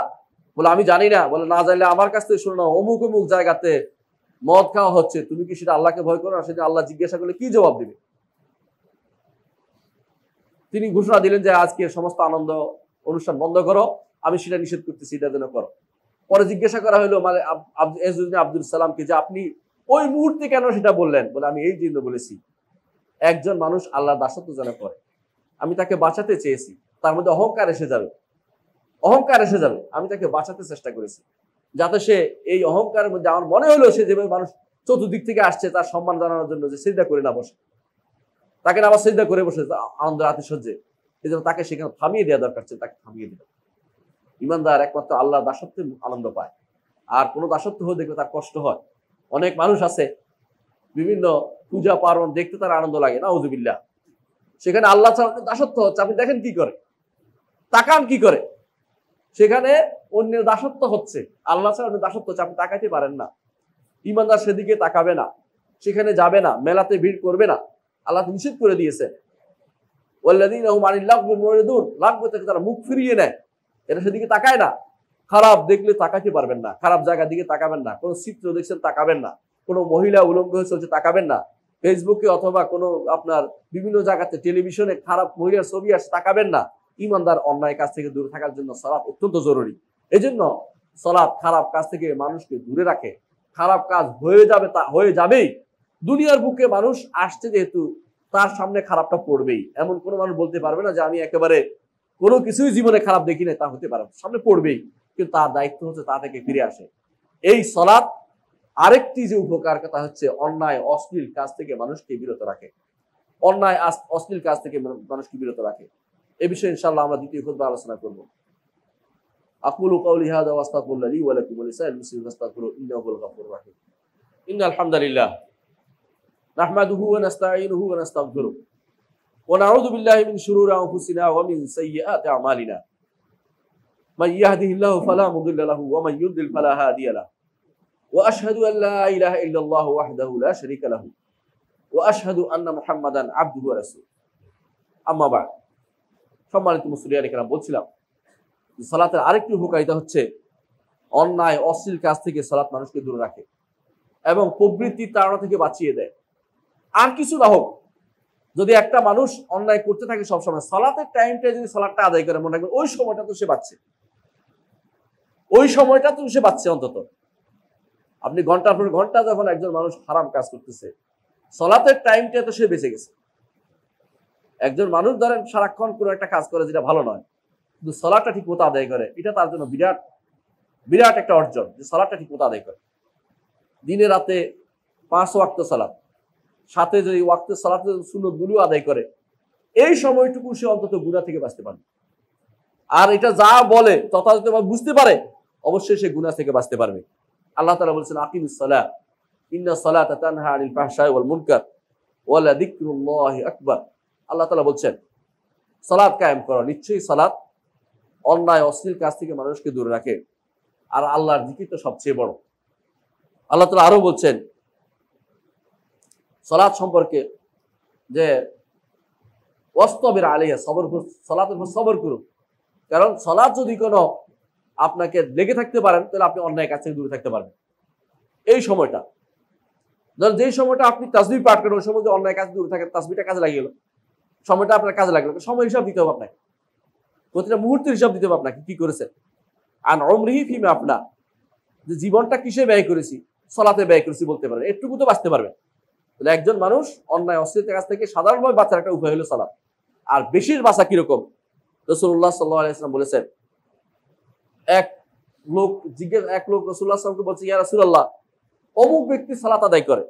বলে, আমি জানি না। বলে, না জানলে আমার কাছ থেকে শোনো, অমুক অমুক জায়গাতে মদ খাওয়া হচ্ছে, তুমি কি সেটা আল্লাহকে ভয় করো না? সেটা আল্লাহ জিজ্ঞাসা করলে কি জবাব দিবে? তিনি ঘোষণা দিলেন যে আজকে সমস্ত আনন্দ অনুষ্ঠান বন্ধ করো, আমি সেটা নিষেধ করতেছি, এটা যেন করো। পরে জিজ্ঞাসা করা হলো মানে আব্দুল সালামকে যে আপনি ওই মুহূর্তে কেন সেটা বললেন? বলে, আমি এই জন্য বলেছি, একজন মানুষ আল্লাহ দাসত্ব যেন করে, আমি তাকে বাঁচাতে চেয়েছি। তার মধ্যে অহংকার এসে যাবে, আমি তাকে বাঁচাতে চেষ্টা করেছি, যাতে সে এই অহংকারের মধ্যে, আমার মনে হলো সে যেভাবে মানুষ চতুর্দিক থেকে আসছে তার সম্মান জানানোর জন্য, যে সিজদা করে না বসে, তাকে না আবার সিজদা করে বসে আনন্দের আতিশয্যে, এই জন্য তাকে সেখানে থামিয়ে দেওয়া দরকার ছিল, তাকে থামিয়ে দিল। ইমানদার একমাত্র আল্লাহ দাসত্বে আনন্দ পায়, আর কোনো দাসত্ব হয়ে দেখবে তার কষ্ট হয়। অনেক মানুষ আছে বিভিন্ন পূজা পার্বণ দেখতে তার আনন্দ লাগে, নাউযুবিল্লাহ, সেখানে আল্লাহ ছাড়া দাসত্ব হচ্ছে। আপনি দেখেন কি করে, তাকান কি করে, সেখানে অন্যের দাসত্ব হচ্ছে, আল্লাহ ছাড়া অন্যের দাসত্ব হচ্ছে, আপনি তাকাইতে পারেন না। ইমানদার সেদিকে তাকাবে না, সেখানে যাবে না, মেলাতে ভিড় করবে না, আল্লাহ নিষেধ করে দিয়েছে। ওয়াল্লাযীনা হুম আনিল লাগবি মুরিদুন, লাগবে থেকে তারা মুখ ফিরিয়ে নেয়, এটা সেদিকে তাকায় না। খারাপ দেখলে তাকাইতে পারবেন না, খারাপ জায়গার দিকে তাকাবেন না, কোনো চিত্র দেখছেন তাকাবেন না, কোনো মহিলা উলঙ্গ হয়ে চলছে তাকাবেন না, ফেসবুকে অথবা কোনো আপনার বিভিন্ন জায়গাতে টেলিভিশনে খারাপ মহিলার ছবি আসে তাকাবেন না। ইমানদার অন্যায় কাজ থেকে দূরে থাকার জন্য সালাত অত্যন্ত জরুরি। এজন্য সালাত খারাপ কাজ থেকে মানুষকে দূরে রাখে। খারাপ কাজ হয়ে যাবেই। দুনিয়ার বুকে মানুষ আসছে যেহেতু, তার সামনে খারাপটা পড়বেই। এমন কোনো মানুষ বলতে পারবে না যে আমি একেবারে কোনো কিছুই জীবনে খারাপ দেখি না, তা হতে পারে, সামনে পড়বেই। কিন্তু তার দায়িত্ব হচ্ছে তা থেকে ফিরে আসে। এই সালাত আরেকটি যে উপকার কথা হচ্ছে অন্যায় অশ্লীল কাজ থেকে মানুষকে বিরত রাখে, অন্যায় অশ্লীল কাজ থেকে মানুষকে বিরত রাখে। এই বিষয়ে ইনশাআল্লাহ আমরা দ্বিতীয় খুতবা আলোচনা করব। আকুলু কাউলি হাযা ওয়া আস্তাগফিরুল্লাহ লি ওয়া লাকুম ওয়া লিসাইরিল মুসলিমিন ফাস্তাগফিরুহু ইন্নাহু হুয়াল গফুরুর রাহিম। ইন্নাল হামদালিল্লাহ নাহমাদুহু ওয়া নাস্তাঈনুহু ওয়া নাস্তাগফিরুহু ওয়া নাউযু বিল্লাহি মিন শুরুরি আনফুসিনা ওয়া মিন সাইয়্যাতি আমালিনা। মান ইয়াহদিহিল্লাহু ফালা মুদিল্লা লাহু ওয়া মান ইউদ্লিল ফালা হাদিয়া লাহু ওয়া আশহাদু আন লা ইলাহা ইল্লাল্লাহু ওয়াহদাহু লা শারীকা লাহু ওয়া আশহাদু আন্না মুহাম্মাদান আবদুহু ওয়া রাসূলুহু। আম্মা বা'দ। সম্মানিত মুসলিয়ান কেরাম, বলছিলাম সালাতের আরেকটি উপকারিতা হচ্ছে অন্যায় অশ্লীল কাজ থেকে সালাত মানুষকে দূরে রাখে এবং প্রবৃত্তির তাড়না থেকে বাঁচিয়ে দেয়। আর কিছু না হোক, যদি একটা মানুষ অন্যায় করতে থাকে সবসময়, সালাতের টাইমটা যদি সালাতটা আদায় করে, মনে রাখবেন ওই সময়টা তো সে বাঁচছে, ওই সময়টা তো সে বাঁচছে। অন্তত আপনি ঘন্টার পর ঘন্টা যখন একজন মানুষ হারাম কাজ করতেছে, সালাতের টাইমটা তো সে বেঁচে গেছে। একজন মানুষ ধরেন সারাক্ষণ কোনো একটা কাজ করে যেটা ভালো নয়, কিন্তু সালাতটা ঠিক মতো আদায় করে, এটা তার জন্য বিরাট বিরাট একটা অর্জন, যে সালাতটা ঠিক মতো আদায় করে। দিনে রাতে 5 ওয়াক্ত সালাত, সাথে যদি ওয়াক্তের সালাতের সুন্নতগুলো আদায় করে, এই সময়টুকু সে অন্তত গুনাহ থেকে বাঁচতে পারবে। আর এটা যা বলে যথাযথভাবে বুঝতে পারে, অবশ্যই সে গুনাহ থেকে বাঁচতে পারবে। আল্লাহ তাআলা বলেছেন, আকিমিস সালাহ ইন্নাস সালাতা তানহা আনিল ফাহশাই ওয়াল মুনকার ওয়া লাযিকরুল্লাহি আকবার। আল্লাহ তাআলা বলছেন, সালাত কায়েম করো, নিশ্চয়ই সালাত অন্যায় অশ্লীল কাজ থেকে মানুষকে দূরে রাখে, আর আল্লাহর জিকির তো সবচেয়ে বড়। আল্লাহ তাআলা আরো বলছেন সালাত সম্পর্কে যে ওয়াসতাবির আলাইহা, সবর করুন, সালাতের উপর সবর করুন। কারণ সালাত যদি কোনো আপনাকে লেগে থাকতে পারেন, তাহলে আপনি অন্যায় কাজ থেকে দূরে থাকতে পারবেন। এই সময়টা ধর, যেই সময়টা আপনি তাসবিহ পাঠ করেন, ওই সময় যদি অন্যায় কাজ দূরে থাকেন, তাসবিহটা কাজে লাগিয়ে গেল, সময়টা আপনার কাজে লাগলো। সময় হিসাব দিতে হবে আপনাকে, প্রতিটা মুহূর্তের হিসাব দিতে হবে আপনাকে, কি করেছেন। আন উমরিহি ফিমা আফনা, যে জীবনটা কিসে ব্যয় করেছি, সালাতে ব্যয় করেছি বলতে পারেন, এটুকু তো বাঁচতে পারবেন। তাহলে একজন মানুষ অন্যায় অশ্লীলতার কাছ থেকে সাধারণভাবে বাঁচার একটা উপায় হলো সালাত। আর বেশির বাঁচা কিরকম, রাসূলুল্লাহ সাল্লাল্লাহু আলাইহি ওয়াসাল্লাম বলেছেন, এক লোক রাসূলুল্লাহ সাল্লাল্লাহু বলছে, ইয়া রাসূলুল্লাহ, অমুক ব্যক্তি সালাত আদায় করে,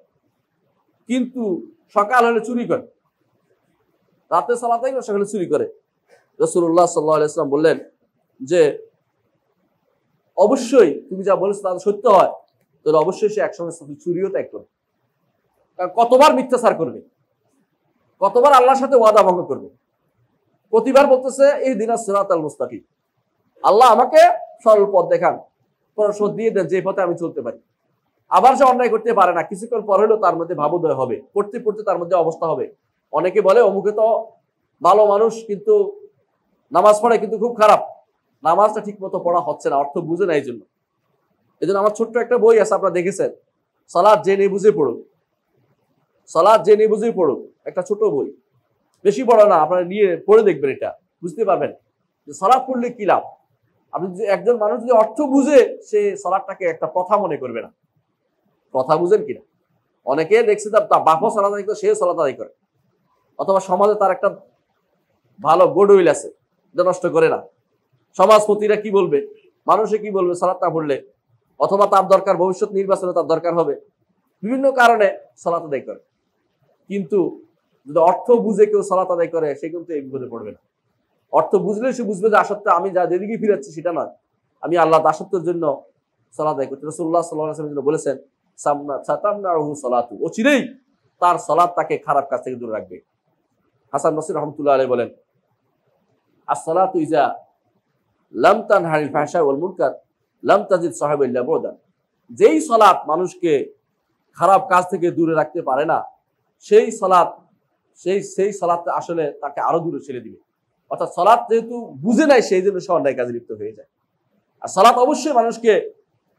কিন্তু সকাল হলে চুরি করে, রাতে সালাত আদায় করে, সকালে চুরি করে। রাসূলুল্লাহ সাল্লাল্লাহু আলাইহি ওয়াসাল্লাম বললেন যে অবশ্যই তুমি যা বলেছো তা সত্য হয়, তাহলে অবশ্যই সে একসময় চুরিও ত্যাগ করবে। কারণ কতবার মিথ্যাচার করবে, কতবার আল্লাহর সাথে ওয়াদা ভঙ্গ করবে, প্রতিবার বলতেছে ইহদিনাস সিরাতাল মুস্তাকিম, আল্লাহ আমাকে সরল পথ দেখান, পরশোধ দিয়ে দেন যে পথে আমি চলতে পারি। আবার সে অন্যায় করতে পারে না, কিছুক্ষণ পর হলেও তার মধ্যে ভাবোদয় হবে, পড়তে পড়তে তার মধ্যে অবস্থা হবে। অনেকে বলে অমুকে তো ভালো মানুষ, কিন্তু নামাজ পড়ে কিন্তু খুব খারাপ, নামাজটা ঠিক মতো পড়া হচ্ছে না, অর্থ বুঝে না। এই জন্য আমার ছোট্ট একটা বই আছে, আপনারা দেখেছেন, সালাত জেনে বুঝে পড়ুন, সালাত জেনে বুঝে পড়ুন, একটা ছোট বই, বেশি বড় না, আপনারা নিয়ে পড়ে দেখবেন, এটা বুঝতে পারবেন যে সালাত পড়লে কি লাভ। আপনি যদি একজন মানুষ যদি অর্থ বুঝে, সে সালাতটাকে একটা প্রথা মনে করবে না। কথা বুঝেন কিনা, অনেকে দেখছে তার বাপও সালাত আদায় করে, সেও সালাত আদায় করে, অথবা সমাজে তার একটা ভালো গুডউইল আছে, এটা নষ্ট করে না। সমাজপতিরা কি বলবে, মানুষে কি বলবে সালাত না পড়লে, অথবা তার দরকার ভবিষ্যৎ নির্বাচনে তার দরকার হবে, বিভিন্ন কারণে সালাত আদায় করে। কিন্তু যদি অর্থ বুঝে কেউ সালাত আদায় করে, সে কিন্তু এই বিপদে পড়বে না। অর্থ বুঝলে সে বুঝবে যে আসলে আমি যা যেদিকে ফিরাচ্ছি সেটা নয়, আমি আল্লাহ দাসত্বের জন্য সালাত আদায় করছি। রাসূলুল্লাহ সাল্লাল্লাহু আলাইহি ওয়াসাল্লাম বলেছেন, সাতামনাহু সালাতু, অচিরেই তার সালাত তাকে খারাপ কাজ থেকে দূরে রাখবে। হাসান বসরি রাহমাতুল্লাহ আলাইহি বলেন, as-salatu iza lam tanha anil fahsha wal munkar lam tajid sahiba illa bu'dan। যেই সালাত মানুষকে খারাপ কাজ থেকে দূরে রাখতে পারে না, সেই সালাত আসলে তাকে আরো দূরে ছেড়ে দিবে। অর্থাৎ সালাত যেহেতু বুঝে নাই, সেই জন্য সে অন্যায় কাজে লিপ্ত হয়ে যায়। আর সালাত অবশ্যই মানুষকে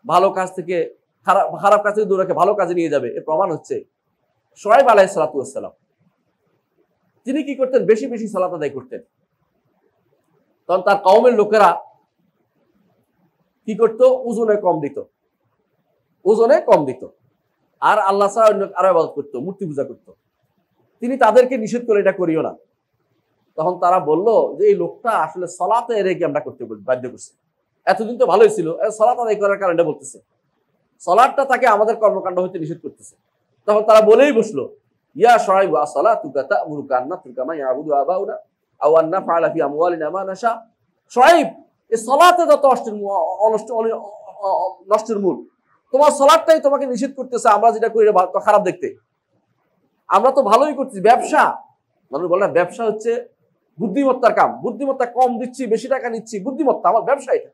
ভালো কাজ থেকে খারাপ কাজ থেকে দূরে রাখে, ভালো কাজে নিয়ে যাবে। এর প্রমাণ হচ্ছে শুআয়ব আলাইহিস সালাতু ওয়াস সালাম, তিনি কি করতেন, বেশি বেশি সালাত আদায় করতেন। তখন তার কওমের লোকেরা কি করতো, ওজনে কম দিত, আর আল্লাহ ছাড়া অন্য আরো ইবাদত করতো, মূর্তি পূজা করতো। তিনি তাদেরকে নিষেধ করে, এটা করিও না। তখন তারা বলল যে এই লোকটা আসলে সালাতে রেখে আমরা করতে বাধ্য করছি, এতদিন তো ভালোই ছিল, সালাত আদায় করার কারণে বলতেছে, সালাতটা তাকে আমাদের কর্মকাণ্ড হইতে নিষেধ করতেছে। তখন তারা বলেই বসলো, ইয়া শুআয়ব আস-সালাতুকা তা'মুরুকা আন নাতরুকা মা ইয়াবুদু আবাউনা আও আন নাফআলা ফি আমওয়ালিনা মা নাশা। শুআয়ব, এই সালাতে যত নষ্টের মূল, তোমার সালাতটাই তোমাকে নিষেধ করতেছে, আমরা যেটা করি খারাপ দেখতে, আমরা তো ভালোই করতেছি। ব্যবসা, মানুষ বলে না ব্যবসা হচ্ছে বুদ্ধিমত্তার কাম, বুদ্ধিমত্তা কম দিচ্ছি, বেশি টাকা নিচ্ছি, বুদ্ধিমত্তা, আমার ব্যবসা এটা।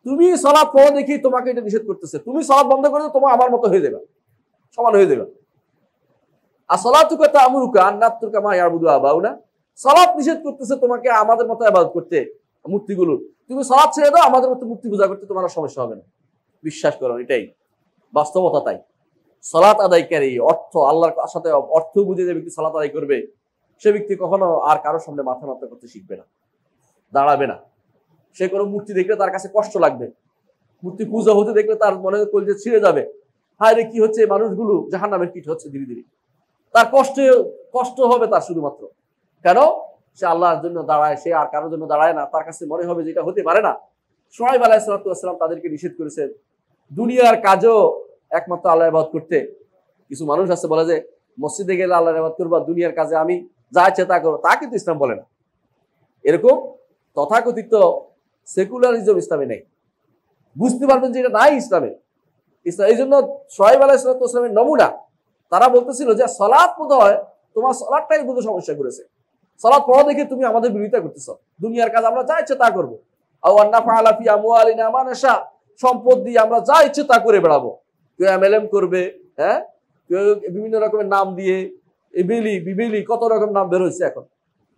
তুমি সালাত পড়ো দেখি তোমাকে এটা নিষেধ করতেছে, তুমি সালাত বন্ধ করে দাও, তোমার আমার মতো হয়ে যাবে, সমান হয়ে যাবে। আসসালাতুকা তা'মুরুকা আন নাতরুকা মা ইয়াবুদু আবাউনা, সালাত নিষেধ করতেছে তোমাকে আমাদের মতো ইবাদত করতে মূর্তিগুলো, তুমি সালাত ছেড়ে দাও, আমাদের মতো মূর্তি পূজা করতে তোমার সমস্যা হবে না। বিশ্বাস করো, এটাই বাস্তবতা। তাই সালাত আদায়কারী অর্থ আল্লাহর সাথে অর্থ বুঝে যে ব্যক্তি সালাত আদায় করবে, সে ব্যক্তি কখনো আর কারোর সামনে মাথা নত করতে শিখবে না, দাঁড়াবে না। সে কোনো মূর্তি দেখলে তার কাছে কষ্ট লাগবে, মূর্তি পূজা হতে দেখলে তার মনে কলজে ছিঁড়ে যাবে, হায় রে কি হচ্ছে, মানুষগুলো জাহান্নামের কীট হচ্ছে ধীরে ধীরে, তার কষ্ট হবে তার শুধুমাত্র। কেন? সে আল্লাহর জন্য দাঁড়ায়, সে আর কারোর জন্য দাঁড়ায় না। তার কাছে মনে হবে যে এটা হতে পারে না। শুআয়ব আলাইহিস সালাতু ওয়াস সালাম তাদেরকে নিষেধ করেছেন দুনিয়ার কাজও একমাত্র আল্লাহর ইবাদত করতে। কিছু মানুষ আছে বলে যে মসজিদে গেলে আল্লাহর ইবাদত করব, দুনিয়ার কাজে আমি যা ইচ্ছে তা করবো, তা কিন্তু ইসলাম বলে না। এরকম তথাকথিত সেকুলারিজম ইসলামে নেই। বুঝতে পারবেন যে এটা নাই ইসলামে। এই জন্য শুআয়ব আলাইহিস সালাতু ওয়াস সালামের নমুনা, তারা বলতেছিল যে সালাত বোধ হয় তোমার সালাতটাই বোধ সমস্যা করেছে, সালাত পড়া দেখে তুমি আমাদের বিরোধিতা করতেছ, দুনিয়ার কাজ আমরা যা ইচ্ছে তা করবো। আও আন্নাফআলা ফি আমওয়ালিনা মা নাশা, সম্পদ দিয়ে আমরা যা ইচ্ছে তা করে বেড়াবো। কেউ এমএলএম করবে, হ্যাঁ, কেউ বিভিন্ন রকমের নাম দিয়ে, বিবেলি কত রকম নাম বের হয়েছে এখন,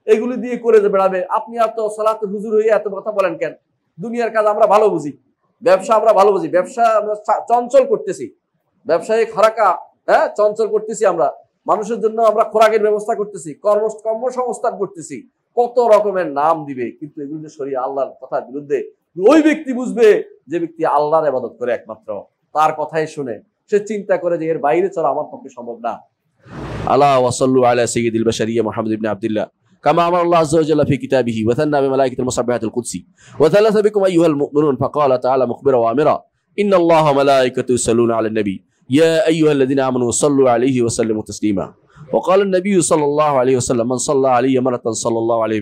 এগুলি দিয়ে করে বেড়াবে। আপনি আর তো সালাতে হুজুর হয়ে এত কথা বলেন কেন? দুনিয়ার কাজ আমরা ভালো বুঝি, ব্যবসা আমরা ভালো বুঝি, ব্যবসা আমরা চঞ্চল করতেছি, ব্যবসায়িক হারাকা, হ্যাঁ, চঞ্চল করতেছি আমরা, মানুষের জন্য আমরা খোরাকের ব্যবস্থা করতেছি, কর্মসংস্থান করতেছি, কত রকমের নাম দিবে। কিন্তু এগুলো যে শরীয়ত আল্লাহর কথার বিরুদ্ধে, ওই ব্যক্তি বুঝবে যে ব্যক্তি আল্লাহর ইবাদত করে একমাত্র, তার কথাই শুনে সে চিন্তা করে যে এর বাইরে চলা আমার পক্ষে সম্ভব না। আলা ওয়া সাল্লু আলা সাইয়্যিদিল বাশারিয়্যা মুহাম্মদ ইবনে আব্দুল্লাহ كما أمر الله عز وجل في كتابه وثنى بملائكة المسبحات القدسي وثلث بكم أيها المؤمنون فقال تعالى مخبرا وآمرا إن الله وملائكته يصلون على النبي يا أيها الذين آمنوا صلوا عليه وسلموا تسليما وقال النبي صلى الله عليه وسلم من صلى علي مرة صلى الله عليه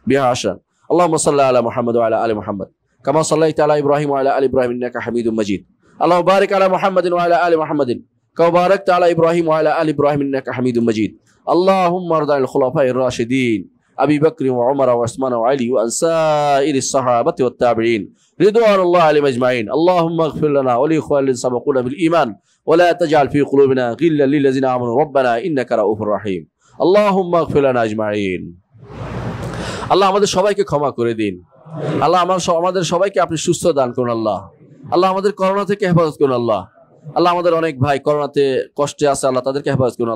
بها عشرا اللهم صل على محمد وعلى آل محمد كما صليت على إبراهيم وعلى آل إبراهيم إنك حميد مجيد اللهم بارك على محمد وعلى آل محمد كما باركت على إبراهيم وعلى آل إبراهيم إنك حميد مجيد اللهم ارض عن الخلفاء الراشدين أبي بكر وعمر وعثمان وعلي وعن سائر الصحابة والتابعين رضوان الله عليهم أجمعين اللهم اغفر لنا ولإخواننا الذين سبقونا بالإيمان ولا تجعل في قلوبنا غلا للذين آمنوا ربنا إنك رؤوف رحيم اللهم اغفر لنا أجمعين আল্লাহ আমাদের সবাইকে ক্ষমা করে দিন। আল্লাহ আমাদের সবাইকে আপনি সুস্থ দান করুন। আল্লাহ আমাদের করোনা থেকে হেফাজত করুন। আল্লাহ আমাদের অনেক ভাই করোনাতে কষ্টে আছে, আল্লাহ তাদেরকে হেফাজত করুন।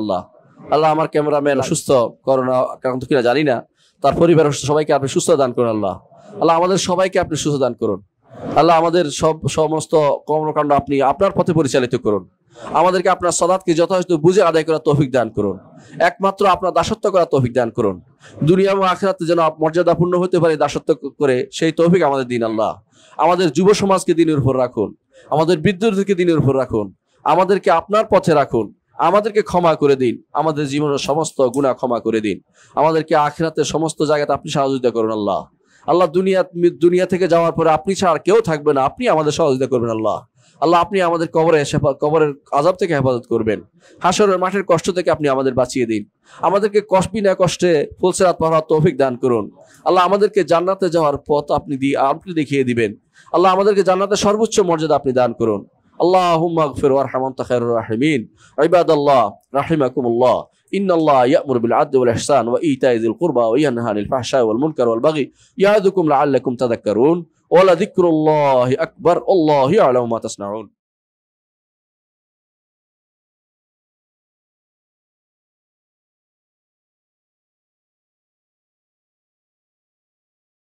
আল্লাহ আমার ক্যামেরাম্যান সুস্থ, করোনা আক্রান্ত কিনা জানি না, তার পরিবার সবাইকে আপনি সুস্থ দান করুন। আল্লাহ আমাদের সবাইকে আপনি সুস্থ দান করুন। আল্লাহ আমাদের সমস্ত কর্মকাণ্ড আপনি আপনার পথে পরিচালিত করুন। আমাদেরকে আপনার সালাতকে যথাযথ বুঝে আদায় করার তৌফিক দান করুন। একমাত্র আপনার দাসত্ব করার তৌফিক দান করুন। দুনিয়া এবং আখিরাতে যেন মর্যাদাপূর্ণ হতে পারে দাসত্ব করে, সেই তৌফিক আমাদের দিন। আল্লাহ আমাদের যুব সমাজকে দিনের উপর রাখুন, আমাদের বৃদ্ধদেরকে দিনের উপর রাখুন, আমাদেরকে আপনার পথে রাখুন। আমাদেরকে ক্ষমা করে দিন, আমাদের জীবনের সমস্ত গুনাহ ক্ষমা করে দিন। আমাদেরকে আখিরাতের সমস্ত জায়গাতে আপনি সহযোগিতা করুন। আল্লাহ দুনিয়া থেকে যাওয়ার পরে আপনি ছাড়া কেউ থাকবে না, আপনি আমাদের সহযোগিতা করবেন। আল্লাহ আপনি আমাদের কবরের আযাব থেকে হেফাজত করবেন। হাশরের মাঠের কষ্ট থেকে আপনি আমাদের বাঁচিয়ে দিন। আমাদেরকে বিনা কষ্টে ফুলসিরাত পার হওয়ার তৌফিক দান করুন। আল্লাহ আমাদেরকে জান্নাতে যাওয়ার পথ আপনি দেখিয়ে দিবেন। আল্লাহ আমাদেরকে জান্নাতের সর্বোচ্চ মর্যাদা আপনি দান করুন। আল্লাহুম্মা আগফির ওয়ারহাম আনতা খায়রুর রাহিমিন। ইবাদাল্লাহ রাহিমাকুমুল্লাহ। ইন্নাল্লাহা ইয়া'মুরু বিল আদলি ওয়াল ইহসান ওয়া ইতা'i যিল কুরবা ওয়া ইয়ানহা আনিল ফাহশা'i ওয়াল মুনকারি ওয়াল বাগই ইয়া'যুকুম লা'আল্লাকুম তাযাক্কারুন ওয়া লাযিকরুল্লাহি আকবার আল্লাহু ইয়া'লামু মা তাসনাউন।